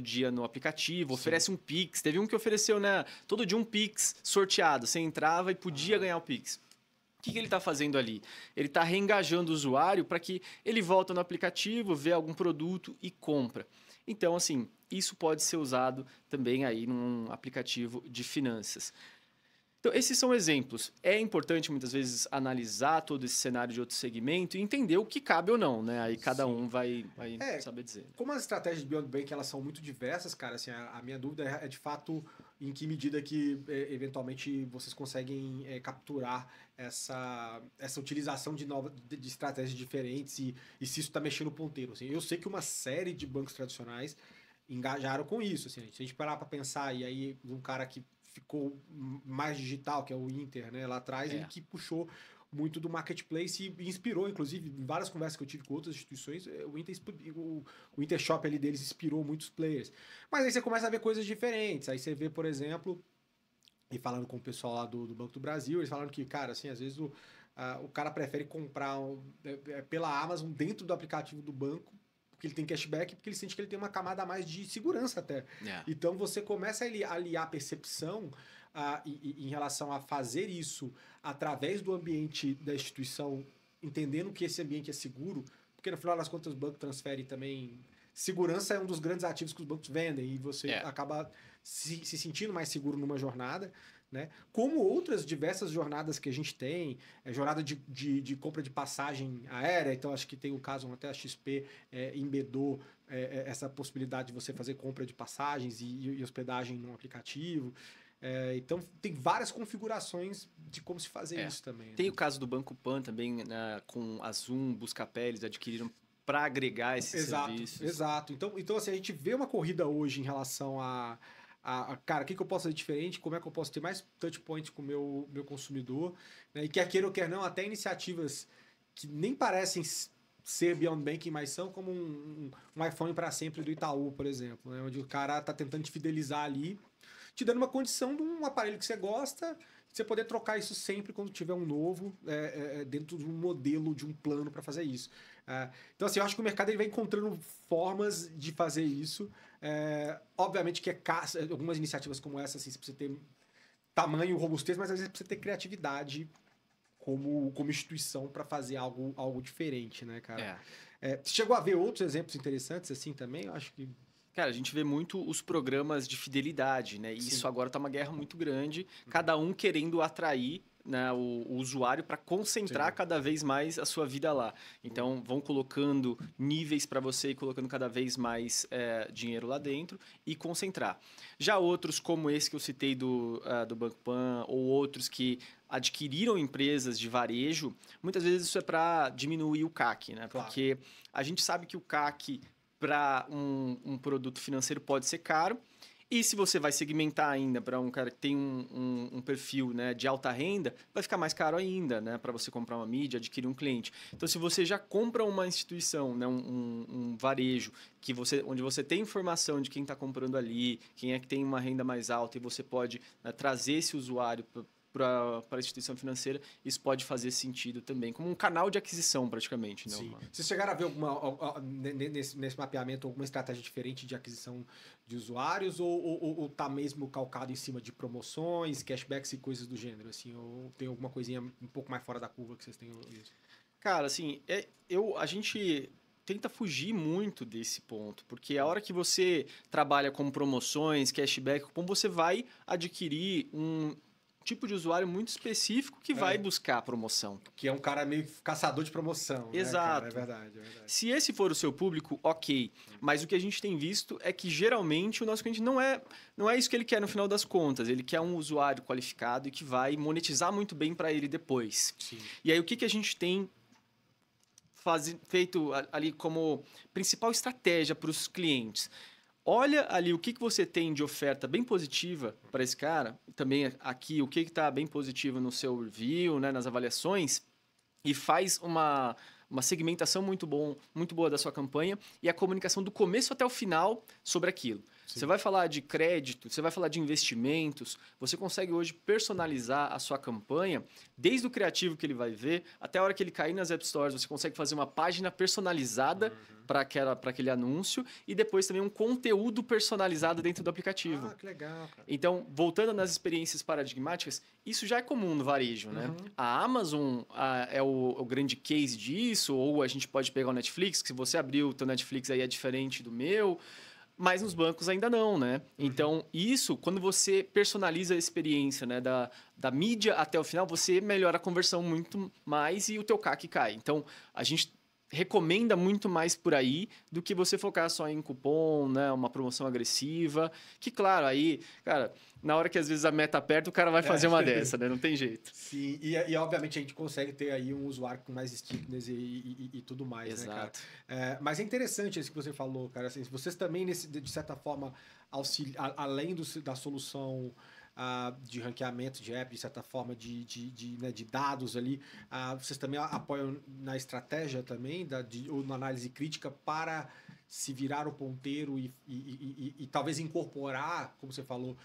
dia no aplicativo, oferece um Pix. Teve um que ofereceu, né, todo dia um Pix sorteado. Você entrava e podia ganhar o Pix. O que ele está fazendo ali? Ele está reengajando o usuário para que ele volta no aplicativo, vê algum produto e compra. Então, assim, isso pode ser usado também aí num aplicativo de finanças. Então, esses são exemplos. É importante, muitas vezes, analisar todo esse cenário de outro segmento e entender o que cabe ou não, né? Aí cada um vai saber dizer. Como as estratégias de Beyond Bank, elas são muito diversas, cara, assim, a minha dúvida é de fato em que medida que, eventualmente, vocês conseguem capturar essa utilização de estratégias diferentes e se isso está mexendo o ponteiro. Assim. Eu sei que uma série de bancos tradicionais engajaram com isso. Assim, se a gente parar para pensar, e aí um cara que ficou mais digital, que é o Inter, né? Lá atrás, ele que puxou muito do marketplace e inspirou, inclusive, em várias conversas que eu tive com outras instituições, o Inter Shop ali deles inspirou muitos players. Mas aí você começa a ver coisas diferentes. Aí você vê, por exemplo, e falando com o pessoal lá do Banco do Brasil, eles falaram que, cara, assim, às vezes o cara prefere comprar pela Amazon dentro do aplicativo do banco, porque ele tem cashback, porque ele sente que ele tem uma camada a mais de segurança até. Então você começa a aliar a percepção em relação a fazer isso através do ambiente da instituição, entendendo que esse ambiente é seguro, porque no final das contas o banco transfere também... Segurança é um dos grandes ativos que os bancos vendem e você acaba se sentindo mais seguro numa jornada, né? Como outras diversas jornadas que a gente tem, jornada de compra de passagem aérea, então acho que tem o caso até a XP embedou essa possibilidade de você fazer compra de passagens e hospedagem no aplicativo. Então tem várias configurações de como se fazer isso também. Tem o caso do Banco Pan também, né, com a Zoom, Buscapé, eles adquiriram para agregar esses serviços. Exato. Então assim, a gente vê uma corrida hoje em relação cara, o que eu posso fazer diferente, como é que eu posso ter mais touch points com o meu consumidor, né? E quer queira ou quer não, até iniciativas que nem parecem ser Beyond Banking, mas são como um iPhone para sempre do Itaú, por exemplo, né? Onde o cara tá tentando te fidelizar ali, te dando uma condição de um aparelho que você gosta, você poder trocar isso sempre quando tiver um novo, dentro de um modelo, de um plano para fazer isso. Então, assim, eu acho que o mercado ele vai encontrando formas de fazer isso. Obviamente que algumas iniciativas como essa, assim, você precisa ter tamanho, robustez, mas às vezes precisa ter criatividade como instituição para fazer algo diferente, né, cara? Você chegou a ver outros exemplos interessantes assim também? Eu acho que... Cara, a gente vê muito os programas de fidelidade, né? E isso agora tá uma guerra muito grande, cada um querendo atrair, né, o usuário para concentrar cada vez mais a sua vida lá. Então, vão colocando níveis para você e colocando cada vez mais dinheiro lá dentro e concentrar. Já outros, como esse que eu citei do Banco Pan, ou outros que adquiriram empresas de varejo, muitas vezes isso é para diminuir o CAC, né? Claro. Porque a gente sabe que o CAC para um produto financeiro pode ser caro. E se você vai segmentar ainda para um cara que tem um perfil, né, de alta renda, vai ficar mais caro ainda, né, para você comprar uma mídia, adquirir um cliente. Então, se você já compra uma instituição, né, um varejo, onde você tem informação de quem está comprando ali, quem é que tem uma renda mais alta, e você pode, né, trazer esse usuário para a instituição financeira, isso pode fazer sentido também, como um canal de aquisição praticamente. Né? Sim. Vocês chegaram a ver nesse mapeamento alguma estratégia diferente de aquisição de usuários ou tá mesmo calcado em cima de promoções, cashbacks e coisas do gênero? Assim, ou tem alguma coisinha um pouco mais fora da curva que vocês tenham isso? Cara, assim, a gente tenta fugir muito desse ponto, porque a hora que você trabalha com promoções, cashback, como você vai adquirir um tipo de usuário muito específico que vai buscar a promoção. Que é um cara meio caçador de promoção. Exato. Né, cara? É verdade. Se esse for o seu público, ok. Mas o que a gente tem visto é que geralmente o nosso cliente não é isso que ele quer no final das contas. Ele quer um usuário qualificado e que vai monetizar muito bem para ele depois. Sim. E aí o que a gente tem feito ali como principal estratégia para os clientes? Olha ali o que você tem de oferta bem positiva para esse cara, também aqui o que está bem positivo no seu review, né, nas avaliações, e faz uma segmentação muito boa da sua campanha e a comunicação do começo até o final sobre aquilo. Sim. Você vai falar de crédito, você vai falar de investimentos, você consegue hoje personalizar a sua campanha, desde o criativo que ele vai ver, até a hora que ele cair nas App Stores, você consegue fazer uma página personalizada para aquele anúncio e depois também um conteúdo personalizado dentro do aplicativo. Ah, que legal, cara. Então, voltando nas experiências paradigmáticas, isso já é comum no varejo, né? A Amazon é o grande case disso, ou a gente pode pegar o Netflix, que se você abrir o teu Netflix aí é diferente do meu, mas nos bancos ainda não, né? Então, isso, quando você personaliza a experiência, né, da mídia até o final, você melhora a conversão muito mais e o teu CAC cai. Então, a gente recomenda muito mais por aí do que você focar só em cupom, né, uma promoção agressiva, que claro, aí, cara, na hora que às vezes a meta aperta, o cara vai fazer uma dessa, né? Não tem jeito. Sim, e obviamente a gente consegue ter aí um usuário com mais stickiness e tudo mais, Exato. Né, cara? Mas é interessante isso que você falou, cara, assim, vocês também, de certa forma, além da solução de ranqueamento de app, de certa forma, de dados ali, vocês também apoiam na estratégia também, ou na análise crítica para se virar o ponteiro e talvez incorporar, como você falou,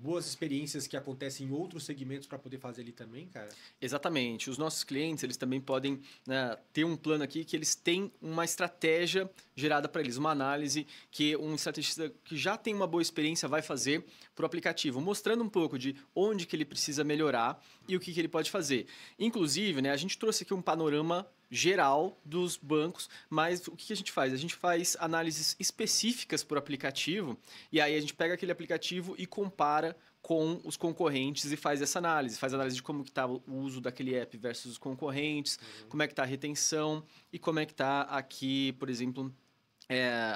boas experiências que acontecem em outros segmentos para poder fazer ali também, cara? Exatamente. Os nossos clientes, eles também podem, né, ter um plano aqui que eles têm uma estratégia gerada para eles, uma análise que um estrategista que já tem uma boa experiência vai fazer para o aplicativo, mostrando um pouco de onde que ele precisa melhorar e o que ele pode fazer. Inclusive, né, a gente trouxe aqui um panorama geral dos bancos, mas o que a gente faz? A gente faz análises específicas por aplicativo e aí a gente pega aquele aplicativo e compara com os concorrentes e faz essa análise. Faz análise de como que está o uso daquele app versus os concorrentes, como é que está a retenção e como é que está aqui, por exemplo,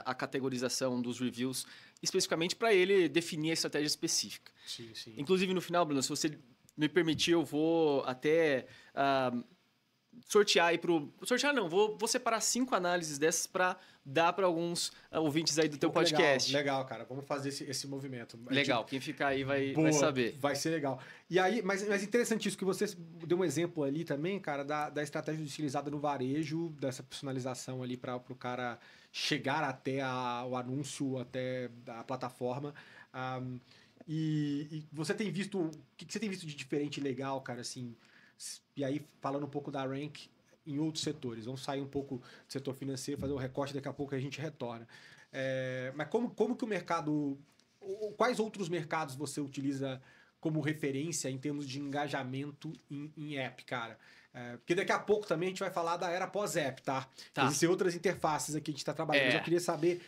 a categorização dos reviews, especificamente para ele definir a estratégia específica. Sim, sim. Inclusive, no final, Bruno, se você me permitir, eu vou até sortear aí sortear não, vou separar 5 análises dessas para dar para alguns ouvintes aí do teu podcast. Legal, cara. Vamos fazer esse movimento. Legal, quem ficar aí vai saber. Vai ser legal. E aí, mas interessante isso que você deu um exemplo ali também, cara, da estratégia utilizada no varejo, dessa personalização ali para o cara chegar até o anúncio, até a plataforma. E você tem visto... O que você tem visto de diferente e legal, cara, assim... E aí, falando um pouco da Rank em outros setores. Vamos sair um pouco do setor financeiro, fazer um recorte, daqui a pouco a gente retorna. Mas como que o mercado... Quais outros mercados você utiliza como referência em termos de engajamento em app, cara? Porque daqui a pouco também a gente vai falar da era pós-app, tá? Existem outras interfaces aqui que a gente está trabalhando. Mas eu queria saber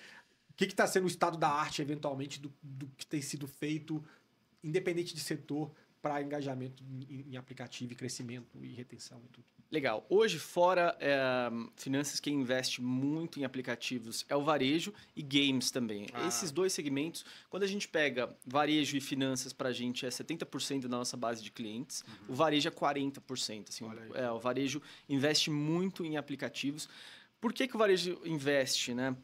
o que está sendo o estado da arte, eventualmente, do que tem sido feito, independente de setor, para engajamento em aplicativo e crescimento e retenção e tudo. Legal. Hoje, fora finanças, quem investe muito em aplicativos é o varejo e games também. Esses dois segmentos, quando a gente pega varejo e finanças, para a gente é 70% da nossa base de clientes. O varejo é 40%. Assim, o varejo investe muito em aplicativos. Por que o varejo investe, né?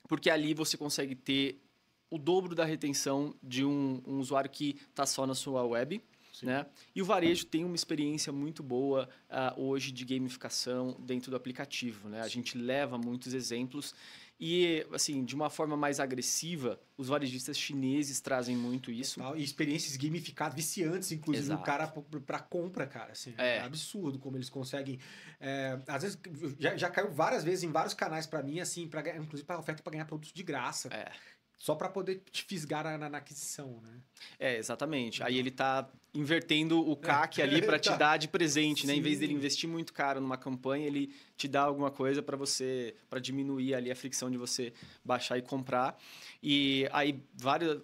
Porque ali você consegue ter o dobro da retenção de um usuário que está só na sua web. Né? E o varejo tem uma experiência muito boa hoje de gamificação dentro do aplicativo. Né? A gente leva muitos exemplos e, assim, de uma forma mais agressiva, os varejistas chineses trazem muito isso. E experiências gamificadas, viciantes, inclusive, o cara para compra, cara. Assim, é absurdo como eles conseguem. Às vezes, já caiu várias vezes em vários canais para mim, assim, inclusive para oferta para ganhar produtos de graça. Só para poder te fisgar na aquisição, né? Exatamente. Aí ele está invertendo o CAC ali para te dar de presente, né? Em vez dele investir muito caro numa campanha, ele te dá alguma coisa para diminuir ali a fricção de você baixar e comprar. E aí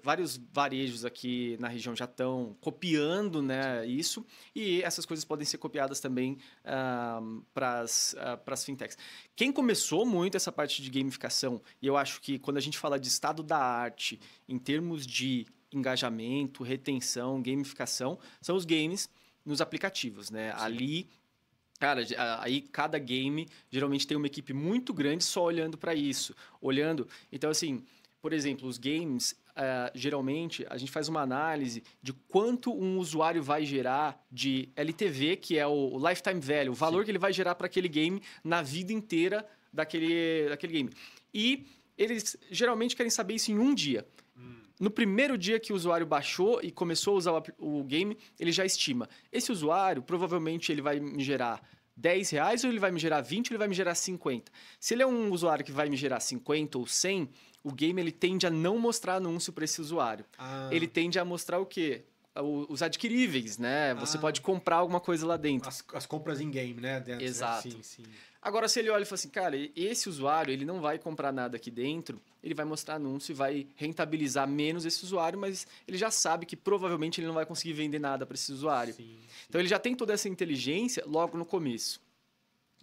vários varejos aqui na região já estão copiando, né, isso. E essas coisas podem ser copiadas também para as fintechs. Quem começou muito essa parte de gamificação, e eu acho que quando a gente fala de estado da arte, em termos de engajamento, retenção, gamificação, são os games nos aplicativos, né? Sim. Ali, cara, aí cada game geralmente tem uma equipe muito grande só olhando para isso. Então, assim, por exemplo, os games, geralmente, a gente faz uma análise de quanto um usuário vai gerar de LTV, que é o Lifetime Value, o valor que ele vai gerar para aquele game na vida inteira daquele game. E eles geralmente querem saber isso em um dia. No primeiro dia que o usuário baixou e começou a usar o game, ele já estima. Esse usuário, provavelmente, ele vai me gerar R$10 ou ele vai me gerar 20 ou ele vai me gerar 50. Se ele é um usuário que vai me gerar 50 ou 100, o game ele tende a não mostrar anúncio para esse usuário. Ele tende a mostrar o quê? Os adquiríveis, né? Você pode comprar alguma coisa lá dentro. As compras em game, né? Dentro, exato. Né? Sim. Agora, se ele olha e fala assim, cara, esse usuário ele não vai comprar nada aqui dentro, ele vai mostrar anúncio e vai rentabilizar menos esse usuário, mas ele já sabe que provavelmente ele não vai conseguir vender nada para esse usuário. Sim. Então, ele já tem toda essa inteligência logo no começo.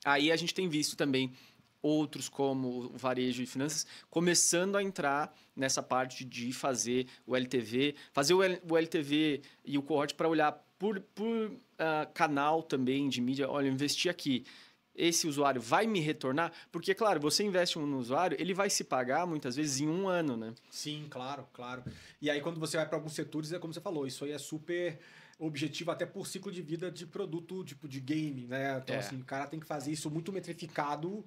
Aí a gente tem visto também outros como o varejo e finanças começando a entrar nessa parte de fazer o LTV, fazer o LTV e o cohort para olhar por canal também de mídia. Olha, eu investi aqui. Esse usuário vai me retornar? Porque, claro, você investe no usuário, ele vai se pagar muitas vezes em um ano, né? Sim, claro. E aí, quando você vai para alguns setores, é como você falou, isso aí é super objetivo até por ciclo de vida de produto, tipo de game, né? Então, assim, o cara tem que fazer isso muito metrificado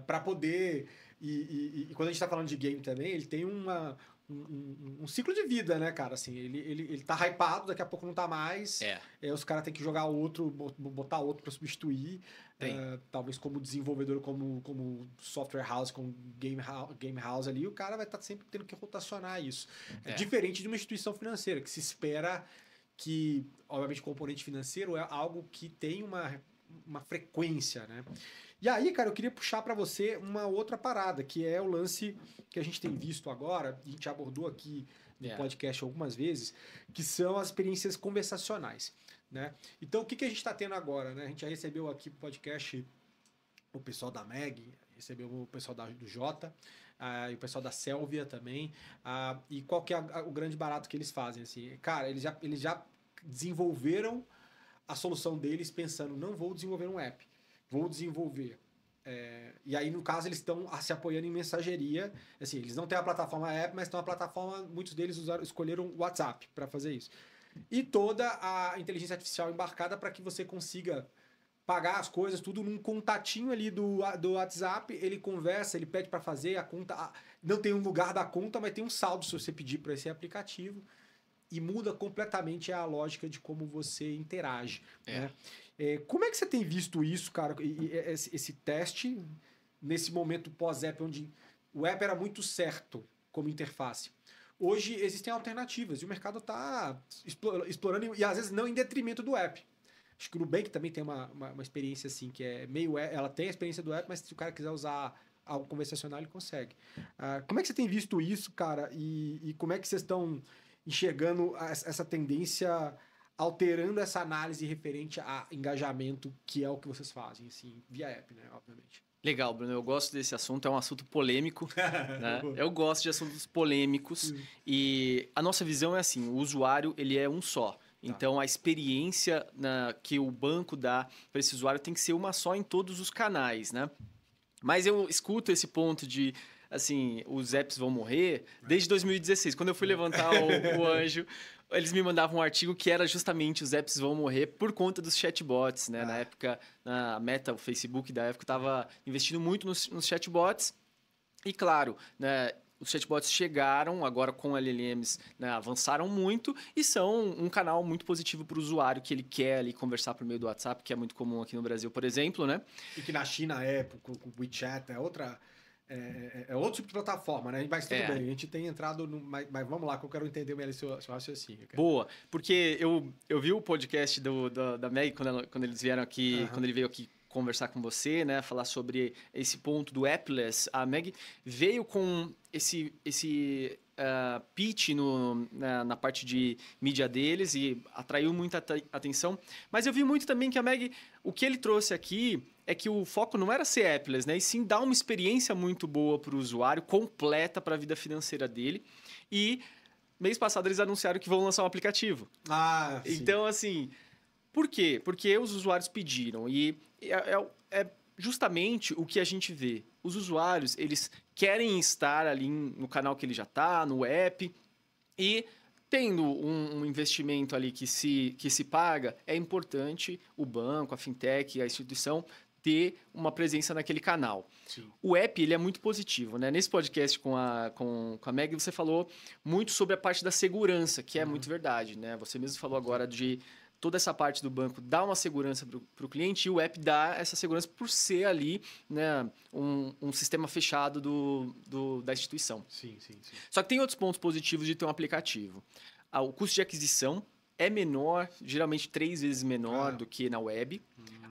para poder... E quando a gente está falando de game também, ele tem um um ciclo de vida, né, cara? Assim, ele tá hypado, daqui a pouco não tá mais. Os caras têm que jogar outro, botar outro para substituir. Talvez como desenvolvedor, como software house, como game house ali, o cara vai estar sempre tendo que rotacionar isso. É diferente de uma instituição financeira, que se espera que, obviamente, componente financeiro é algo que tem uma frequência, né? E aí, cara, eu queria puxar para você uma outra parada, que é o lance que a gente tem visto agora, e a gente abordou aqui no podcast algumas vezes, que são as experiências conversacionais, né? Então, o que a gente está tendo agora, né? A gente já recebeu aqui no podcast o pessoal da Meg, recebeu o pessoal do Jota, e o pessoal da Selvia também. E qual que é o grande barato que eles fazem? Assim? Cara, eles já desenvolveram a solução deles pensando, não vou desenvolver um app, vou desenvolver. E aí, no caso, eles estão se apoiando em mensageria. Assim, eles não têm a plataforma app, mas estão a plataforma, muitos deles escolheram o WhatsApp para fazer isso. E toda a inteligência artificial embarcada para que você consiga pagar as coisas, tudo num contatinho ali do WhatsApp, ele conversa, ele pede para fazer, a conta não tem um lugar da conta, mas tem um saldo se você pedir para esse aplicativo, e muda completamente a lógica de como você interage. Né? Como é que você tem visto isso, cara, esse teste nesse momento pós-app, onde o app era muito certo como interface? Hoje existem alternativas e o mercado está explorando, e às vezes não em detrimento do app. Acho que o Nubank também tem uma experiência assim, que é meio... Ela tem a experiência do app, mas se o cara quiser usar algo conversacional, ele consegue. Como é que você tem visto isso, cara? E como é que vocês estão enxergando essa tendência, alterando essa análise referente a engajamento, que é o que vocês fazem, assim, via app, né? Obviamente. Legal, Bruno. Eu gosto desse assunto. É um assunto polêmico. Né? Eu gosto de assuntos polêmicos. E a nossa visão é assim, o usuário ele é um só. Então, a experiência que o banco dá para esse usuário tem que ser uma só em todos os canais, né? Mas eu escuto esse ponto de, assim, os apps vão morrer desde 2016. Quando eu fui levantar o anjo, eles me mandavam um artigo que era justamente os apps vão morrer por conta dos chatbots, né? Na época, a Meta, o Facebook da época, estava investindo muito nos chatbots. E, claro, né? Os chatbots chegaram, agora com LLMs, né, avançaram muito e são um canal muito positivo para o usuário que ele quer ali conversar por meio do WhatsApp, que é muito comum aqui no Brasil, por exemplo, né? E que na China com o WeChat é outra... É outro tipo de plataforma, né? Mas tudo bem, a gente tem entrado... Mas vamos lá, que eu quero entender melhor seu raciocínio. Boa, porque eu vi o podcast da Meg quando eles vieram aqui, quando ele veio aqui conversar com você, né? Falar sobre esse ponto do Appless. A Meg veio com esse pitch na parte de mídia deles e atraiu muita atenção. Mas eu vi muito também que a Meg, o que ele trouxe aqui é que o foco não era ser Appless, né? E sim dar uma experiência muito boa para o usuário, completa para a vida financeira dele. E mês passado eles anunciaram que vão lançar um aplicativo. Sim. Então, assim... Por quê? Porque os usuários pediram e é justamente o que a gente vê. Os usuários, eles querem estar ali no canal que ele já está, no app, e tendo um investimento ali que se paga, é importante o banco, a fintech, a instituição ter uma presença naquele canal. Sim. O app ele é muito positivo, né? Nesse podcast com a Meg, você falou muito sobre a parte da segurança, que é muito verdade, né? Você mesmo falou agora de toda essa parte do banco dá uma segurança para o cliente e o app dá essa segurança por ser ali, né, um sistema fechado da instituição. Sim. Só que tem outros pontos positivos de ter um aplicativo. O custo de aquisição é menor, geralmente 3 vezes menor do que na web.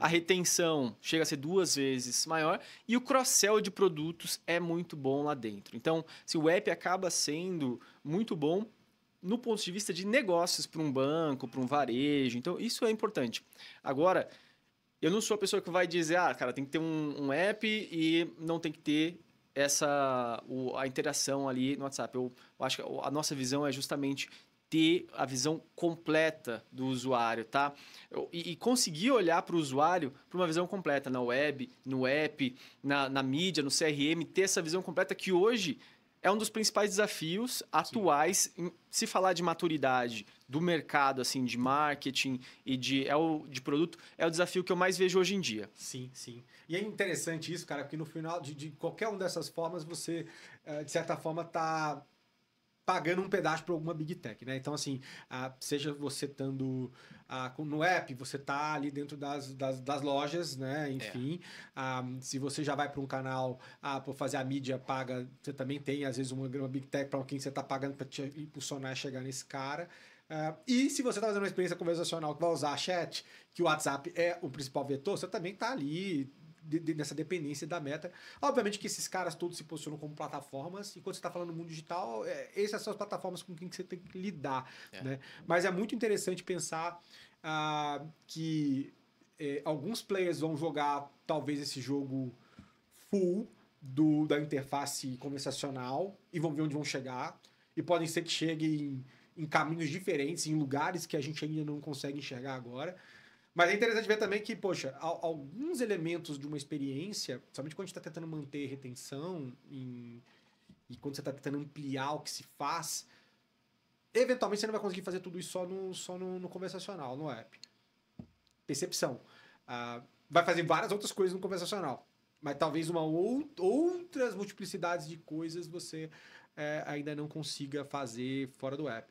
A retenção chega a ser 2 vezes maior e o cross-sell de produtos é muito bom lá dentro. Então, se o app acaba sendo muito bom no ponto de vista de negócios para um banco, para um varejo. Então, isso é importante. Agora, eu não sou a pessoa que vai dizer, cara, tem que ter um app e não tem que ter a interação ali no WhatsApp. Eu acho que a nossa visão é justamente ter a visão completa do usuário, tá? E conseguir olhar para o usuário para uma visão completa na web, no app, na mídia, no CRM, ter essa visão completa que hoje é um dos principais desafios atuais em se falar de maturidade do mercado, assim, de marketing e de produto, é o desafio que eu mais vejo hoje em dia. Sim. E é interessante isso, cara, porque no final de qualquer uma dessas formas, você, de certa forma, tá pagando um pedaço para alguma Big Tech, né? Então, assim, seja você estando no app, você tá ali dentro das lojas, né? Enfim, se você já vai para um canal para fazer a mídia paga, você também tem, às vezes, uma Big Tech para quem você está pagando para te impulsionar a chegar nesse cara. E se você está fazendo uma experiência conversacional que vai usar chat, que o WhatsApp é o principal vetor, você também está ali nessa dependência da Meta. Obviamente que esses caras todos se posicionam como plataformas, e quando você está falando no mundo digital, essas são as plataformas com quem você tem que lidar. Né? Mas é muito interessante pensar que alguns players vão jogar talvez esse jogo full da interface conversacional e vão ver onde vão chegar. E podem ser que cheguem em caminhos diferentes, em lugares que a gente ainda não consegue enxergar agora. Mas é interessante ver também que, poxa, alguns elementos de uma experiência, somente quando a gente está tentando manter retenção e quando você está tentando ampliar o que se faz, eventualmente você não vai conseguir fazer tudo isso só no conversacional, no app. Percepção. Vai fazer várias outras coisas no conversacional, mas talvez outras multiplicidades de coisas você ainda não consiga fazer fora do app.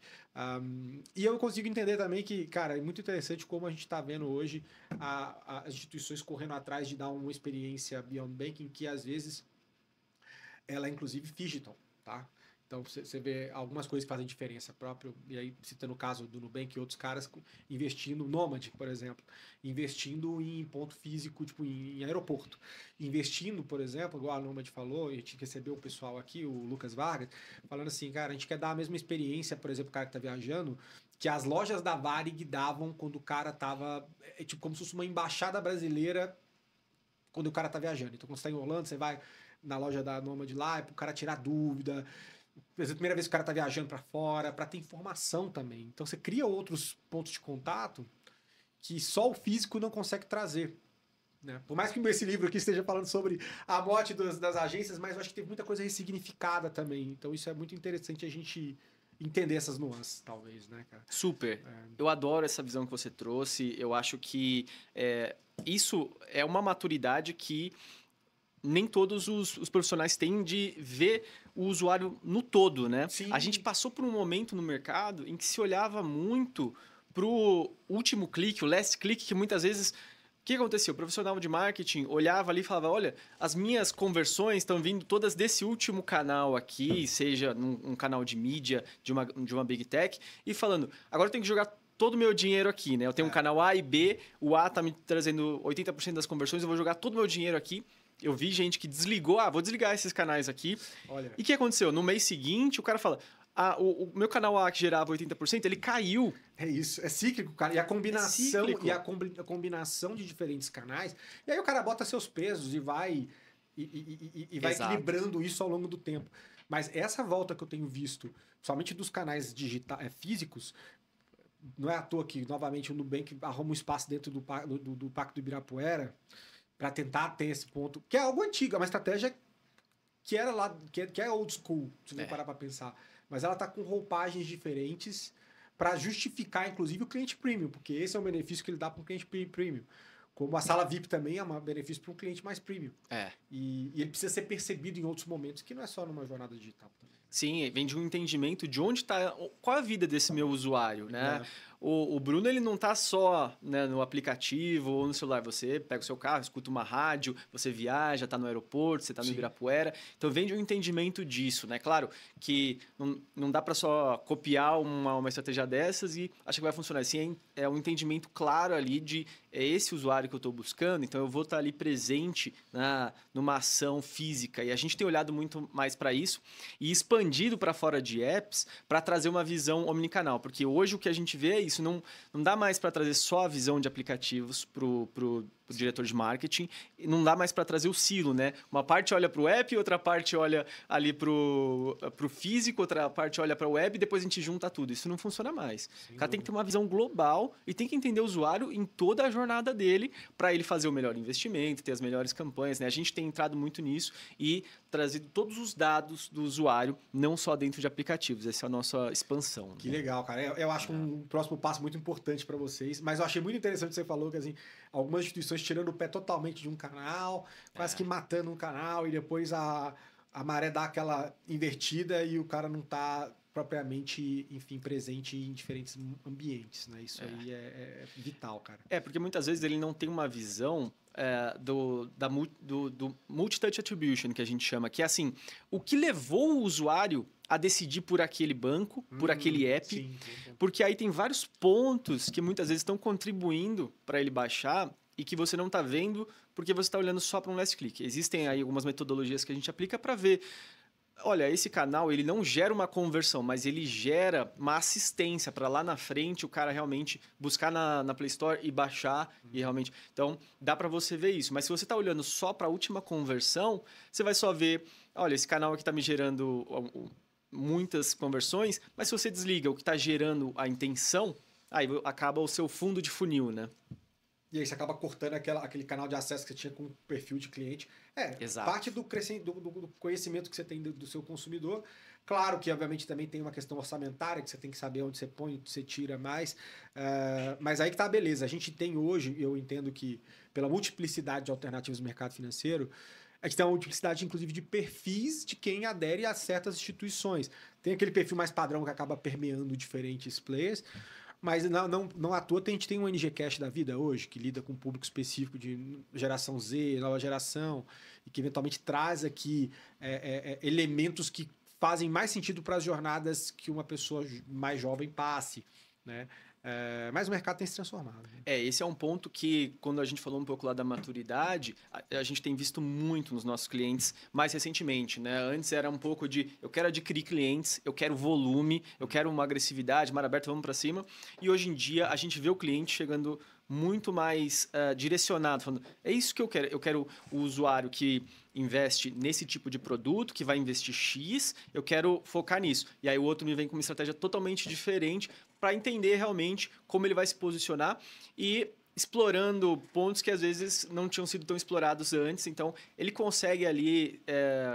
E eu consigo entender também que, cara, é muito interessante como a gente está vendo hoje as instituições correndo atrás de dar uma experiência Beyond Banking que, às vezes, ela é, inclusive, digital, tá? Então, você vê algumas coisas que fazem diferença próprio, e aí, citando o caso do Nubank e outros caras investindo, Nomad, por exemplo, investindo em ponto físico, tipo em aeroporto. Investindo, por exemplo, igual a Nomad falou, a gente recebeu o pessoal aqui, o Lucas Vargas, falando assim, cara, a gente quer dar a mesma experiência, por exemplo, o cara que está viajando, que as lojas da Varig davam quando o cara estava, tipo, como se fosse uma embaixada brasileira quando o cara está viajando. Então, quando você está em Orlando, você vai na loja da Nomad lá, para o cara tirar dúvida. Por exemplo, a primeira vez que o cara está viajando para fora, para ter informação também. Então você cria outros pontos de contato que só o físico não consegue trazer. Né? Por mais que esse livro aqui esteja falando sobre a morte das agências, mas eu acho que tem muita coisa ressignificada também. Então isso é muito interessante a gente entender essas nuances, talvez, né, cara? Super. Eu adoro essa visão que você trouxe. Eu acho que isso é uma maturidade que nem todos os profissionais têm de ver o usuário no todo, né? Sim. A gente passou por um momento no mercado em que se olhava muito para o último clique, o last click, que muitas vezes... O que aconteceu? O profissional de marketing olhava ali e falava, olha, as minhas conversões estão vindo todas desse último canal aqui, seja um canal de mídia de uma Big Tech, e falando, agora eu tenho que jogar todo o meu dinheiro aqui, né? Eu tenho um canal A e B, o A está me trazendo 80% das conversões, eu vou jogar todo o meu dinheiro aqui. Eu vi gente que desligou, vou desligar esses canais aqui. Olha. E o que aconteceu? No mês seguinte, o cara fala, o meu canal A que gerava 80%, ele caiu. É isso, é cíclico, cara. E a combinação, a combinação de diferentes canais. E aí o cara bota seus pesos e vai equilibrando isso ao longo do tempo. Mas essa volta que eu tenho visto, somente dos canais físicos, não é à toa que, novamente, o Nubank arruma um espaço dentro do Pacto do Ibirapuera para tentar ter esse ponto, que é algo antigo, é uma estratégia que era lá, que é old school, se você parar para pensar. Mas ela está com roupagens diferentes para justificar, inclusive, o cliente premium, porque esse é um benefício que ele dá para um cliente premium. Como a sala VIP também é um benefício para um cliente mais premium. E ele precisa ser percebido em outros momentos, que não é só numa jornada digital também. Sim, vem de um entendimento de onde está, qual a vida desse meu usuário, né? O Bruno, ele não está só, né, no aplicativo ou no celular. Você pega o seu carro, escuta uma rádio, você viaja, está no aeroporto, você está no Ibirapuera. Então, vem de um entendimento disso, né? Claro que não dá para só copiar uma estratégia dessas e achar que vai funcionar. Assim, é um entendimento claro ali de esse usuário que eu estou buscando, então eu vou estar ali presente numa ação física. E a gente tem olhado muito mais para isso e expandido para fora de apps para trazer uma visão omnicanal. Porque hoje o que a gente vê é isso, não dá mais para trazer só a visão de aplicativos para o diretor de marketing, e não dá mais para trazer o silo, né? Uma parte olha para o app, outra parte olha ali para o físico, outra parte olha para o web, e depois a gente junta tudo. Isso não funciona mais. O cara tem que ter uma visão global e tem que entender o usuário em toda a jornada dele para ele fazer o melhor investimento, ter as melhores campanhas, né? A gente tem entrado muito nisso e trazido todos os dados do usuário, não só dentro de aplicativos. Essa é a nossa expansão. Que legal, cara. Eu acho um próximo passo muito importante para vocês, mas eu achei muito interessante que você falou que, assim, algumas instituições tirando o pé totalmente de um canal, quase que matando um canal, e depois a maré dá aquela invertida e o cara não tá propriamente, enfim, presente em diferentes ambientes, né? Isso aí é vital, cara. Porque muitas vezes ele não tem uma visão do multi-touch attribution, que a gente chama, que é assim, o que levou o usuário a decidir por aquele banco, por aquele app, Sim. porque aí tem vários pontos que muitas vezes estão contribuindo para ele baixar e que você não está vendo porque você está olhando só para um last click. Existem aí algumas metodologias que a gente aplica para ver, olha, esse canal ele não gera uma conversão, mas ele gera uma assistência para lá na frente o cara realmente buscar na Play Store e baixar e realmente... Então, dá para você ver isso. Mas se você está olhando só para a última conversão, você vai só ver, olha, esse canal aqui está me gerando muitas conversões, mas se você desliga o que está gerando a intenção, aí acaba o seu fundo de funil, né? E aí você acaba cortando aquele canal de acesso que você tinha com o perfil de cliente. Exato. Parte do conhecimento que você tem do seu consumidor. Claro que, obviamente, também tem uma questão orçamentária, que você tem que saber onde você põe, onde você tira mais. Mas aí que tá a beleza. A gente tem hoje, eu entendo que, pela multiplicidade de alternativas no mercado financeiro, a gente tem uma multiplicidade, inclusive, de perfis de quem adere a certas instituições. Tem aquele perfil mais padrão que acaba permeando diferentes players. Mas não à toa a gente tem um NGCash da vida hoje, que lida com um público específico de geração Z, nova geração, e que eventualmente traz aqui elementos que fazem mais sentido para as jornadas que uma pessoa mais jovem passe, né? Mas o mercado tem se transformado. Esse é um ponto que, quando a gente falou um pouco lá da maturidade, a gente tem visto muito nos nossos clientes mais recentemente, né? Antes era um pouco de, eu quero adquirir clientes, eu quero volume, eu quero uma agressividade, mar aberto, vamos para cima. E hoje em dia, a gente vê o cliente chegando muito mais direcionado, falando, é isso que eu quero. Eu quero o usuário que investe nesse tipo de produto, que vai investir X, eu quero focar nisso. E aí o outro me vem com uma estratégia totalmente diferente para entender realmente como ele vai se posicionar e explorando pontos que às vezes não tinham sido tão explorados antes. Então, ele consegue ali,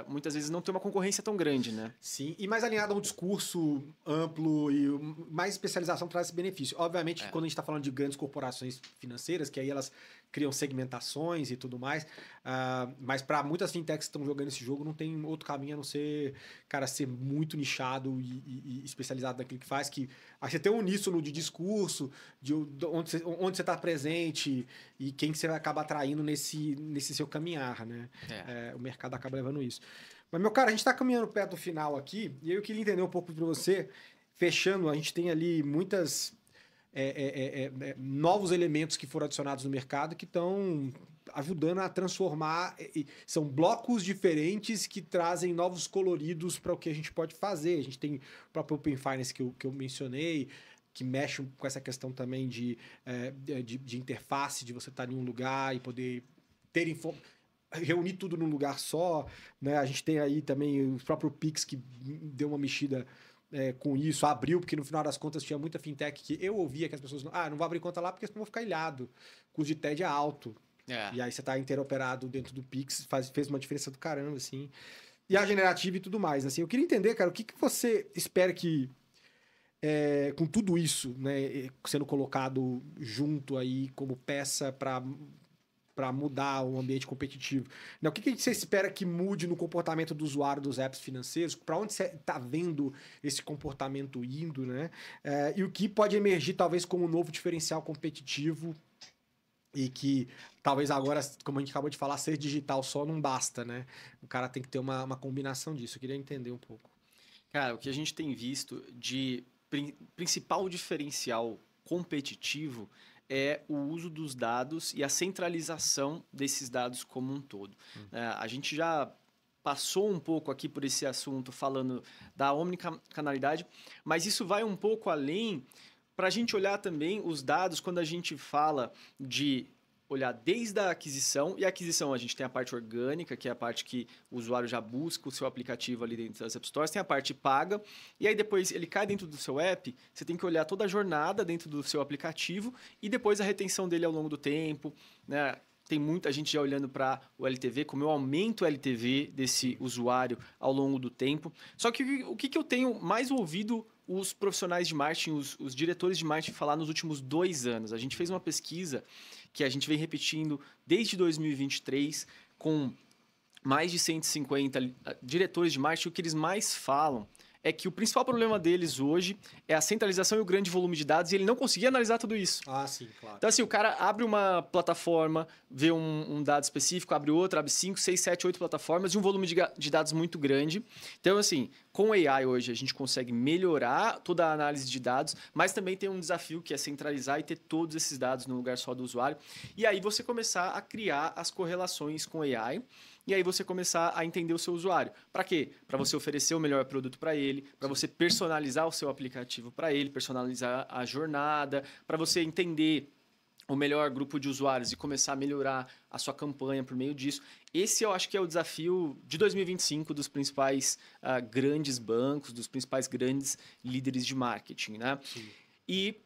muitas vezes, não ter uma concorrência tão grande, né? Sim, e mais alinhado a um discurso amplo e mais especialização traz esse benefício. Obviamente, quando a gente está falando de grandes corporações financeiras, que aí elas criam segmentações e tudo mais, mas para muitas fintechs que estão jogando esse jogo, não tem outro caminho a não ser, cara, ser muito nichado e especializado naquilo que faz, que aí você tem um uníssono de discurso, de onde você está presente e quem que você vai acabar atraindo nesse seu caminhar, né? O mercado acaba levando isso. Mas, meu cara, a gente está caminhando perto do final aqui, e eu queria entender um pouco para você, fechando, a gente tem ali muitas... novos elementos que foram adicionados no mercado que estão ajudando a transformar. São blocos diferentes que trazem novos coloridos para o que a gente pode fazer. A gente tem o próprio Open Finance que eu mencionei, que mexe com essa questão também de interface, de você estar em um lugar e poder reunir tudo num lugar só, né? A gente tem aí também o próprio Pix que deu uma mexida com isso, abriu, porque no final das contas tinha muita fintech que eu ouvia que as pessoas não vou abrir conta lá porque senão vou ficar ilhado. O custo de TED é alto. E aí você está interoperado dentro do Pix, fez uma diferença do caramba, assim. E a generativa e tudo mais, assim. Eu queria entender, cara, o que você espera que, com tudo isso, né, sendo colocado junto aí como peça para mudar o ambiente competitivo. O que você espera que mude no comportamento do usuário dos apps financeiros? Para onde você está vendo esse comportamento indo, né? E o que pode emergir, talvez, como um novo diferencial competitivo e que, talvez agora, como a gente acabou de falar, ser digital só não basta, né? O cara tem que ter uma combinação disso. Eu queria entender um pouco. Cara, o que a gente tem visto de principal diferencial competitivo é o uso dos dados e a centralização desses dados como um todo. A gente já passou um pouco aqui por esse assunto falando da omnicanalidade, mas isso vai um pouco além para a gente olhar também os dados quando a gente fala de olhar desde a aquisição, e a aquisição a gente tem a parte orgânica, que é a parte que o usuário já busca o seu aplicativo ali dentro das App Stores, tem a parte paga, e aí depois ele cai dentro do seu app, você tem que olhar toda a jornada dentro do seu aplicativo e depois a retenção dele ao longo do tempo, né? Tem muita gente já olhando para o LTV, como eu aumento o LTV desse usuário ao longo do tempo. Só que o que eu tenho mais ouvido os profissionais de marketing, os diretores de marketing falar nos últimos 2 anos? A gente fez uma pesquisa que a gente vem repetindo desde 2023, com mais de 150 diretores de marketing. O que eles mais falam é que o principal problema deles hoje é a centralização e o grande volume de dados, e ele não conseguia analisar tudo isso. Ah, sim, claro. Então, assim, o cara abre uma plataforma, vê um dado específico, abre outra, abre 5, 6, 7, 8 plataformas e um volume de dados muito grande. Então, assim, com o AI hoje a gente consegue melhorar toda a análise de dados, mas também tem um desafio que é centralizar e ter todos esses dados num lugar só do usuário. E aí você começar a criar as correlações com o AI. E aí você começar a entender o seu usuário. Para quê? Para você oferecer o melhor produto para ele, para você personalizar o seu aplicativo para ele, personalizar a jornada, para você entender o melhor grupo de usuários e começar a melhorar a sua campanha por meio disso. Esse eu acho que é o desafio de 2025 dos principais grandes bancos, dos principais grandes líderes de marketing, né? Sim. E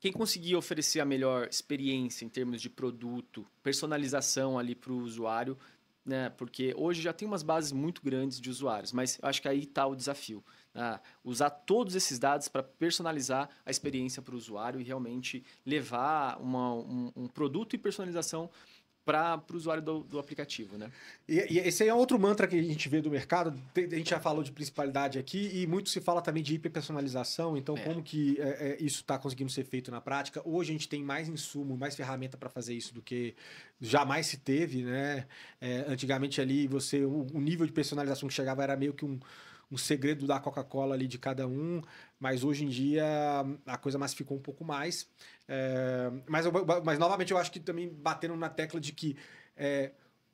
quem conseguir oferecer a melhor experiência em termos de produto, personalização ali para o usuário, né? Porque hoje já tem umas bases muito grandes de usuários, mas eu acho que aí está o desafio. Usar todos esses dados para personalizar a experiência para o usuário e realmente levar um produto e personalização para o usuário do aplicativo, né? E esse aí é outro mantra que a gente vê do mercado. A gente já falou de principalidade aqui e muito se fala também de hiperpersonalização. Então, como que isso está conseguindo ser feito na prática? Hoje a gente tem mais insumo, mais ferramenta para fazer isso do que jamais se teve, né? Antigamente ali, o nível de personalização que chegava era meio que um segredo da Coca-Cola ali de cada um, mas hoje em dia a coisa massificou um pouco mais. Mas novamente eu acho que também batendo na tecla de que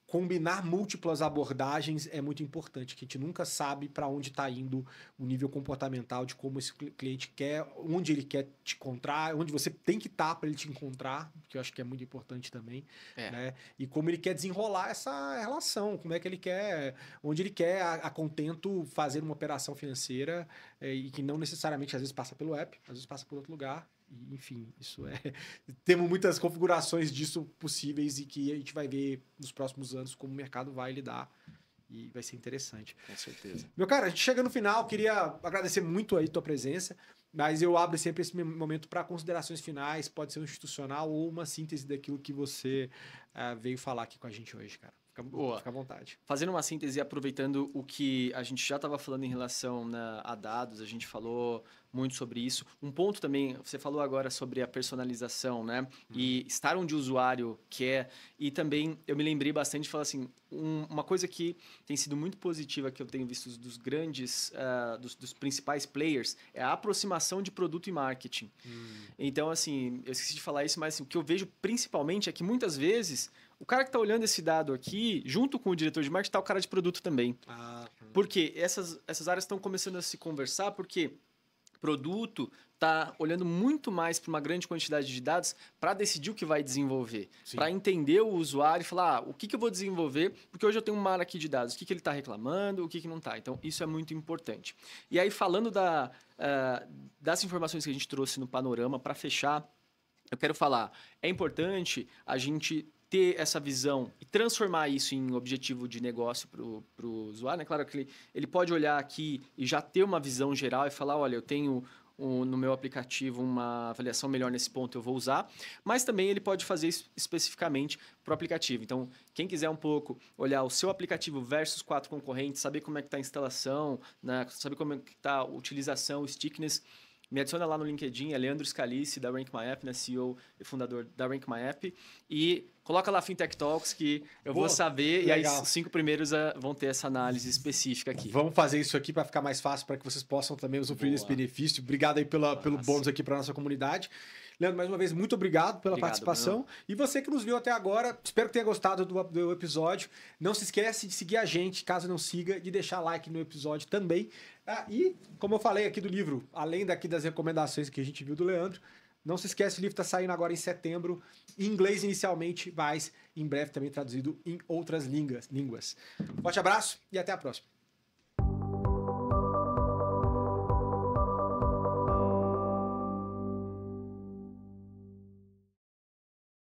combinar múltiplas abordagens é muito importante, que a gente nunca sabe para onde está indo o nível comportamental de como esse cliente quer, onde ele quer te encontrar, onde você tem que estar para ele te encontrar, que eu acho que é muito importante também, né? E como ele quer desenrolar essa relação, como é que ele quer, onde ele quer a contento fazer uma operação financeira e que não necessariamente às vezes passa pelo app, às vezes passa por outro lugar. Enfim, isso temos muitas configurações disso possíveis e que a gente vai ver nos próximos anos como o mercado vai lidar e vai ser interessante. Com certeza. Meu cara, a gente chega no final, queria agradecer muito aí tua presença, mas eu abro sempre esse momento para considerações finais, pode ser um institucional ou uma síntese daquilo que você veio falar aqui com a gente hoje, cara. Fica à vontade. Fazendo uma síntese, aproveitando o que a gente já estava falando em relação a dados, a gente falou muito sobre isso. Um ponto também, você falou agora sobre a personalização, né? E estar onde o usuário quer. E também eu me lembrei bastante de falar assim, uma coisa que tem sido muito positiva que eu tenho visto dos grandes, dos principais players, é a aproximação de produto e marketing. Então, assim, eu esqueci de falar isso, mas assim, o que eu vejo principalmente é que muitas vezes o cara que está olhando esse dado aqui, junto com o diretor de marketing, está o cara de produto também. Porque essas áreas estão começando a se conversar, porque produto está olhando muito mais para uma grande quantidade de dados para decidir o que vai desenvolver. Para entender o usuário e falar, o que eu vou desenvolver, porque hoje eu tenho um mar aqui de dados, o que ele está reclamando, o que não está. Então, isso é muito importante. E aí, falando das informações que a gente trouxe no panorama, para fechar, eu quero falar, é importante a gente ter essa visão e transformar isso em objetivo de negócio para o usuário, né? Claro que ele pode olhar aqui e já ter uma visão geral e falar, olha, eu tenho no meu aplicativo uma avaliação melhor nesse ponto, eu vou usar, mas também ele pode fazer isso especificamente para o aplicativo. Então, quem quiser um pouco olhar o seu aplicativo versus 4 concorrentes, saber como é que está a instalação, né? Saber como é que está a utilização, o stickiness, me adiciona lá no LinkedIn, é Leandro Scalici, da Rank My App, né? CEO e fundador da Rank My App. E coloca lá Fintech Talks que eu vou saber. Legal. E aí os 5 primeiros vão ter essa análise específica aqui. Vamos fazer isso aqui para ficar mais fácil, para que vocês possam também usufruir desse benefício. Obrigado aí pelo bônus aqui para nossa comunidade. Leandro, mais uma vez, muito obrigado pela participação. Bruno. E você que nos viu até agora, espero que tenha gostado do episódio. Não se esquece de seguir a gente, caso não siga, de deixar like no episódio também. E, como eu falei aqui do livro, além daqui das recomendações que a gente viu do Leandro, não se esquece, o livro está saindo agora em setembro, em inglês inicialmente, mas em breve também traduzido em outras línguas. Forte abraço e até a próxima.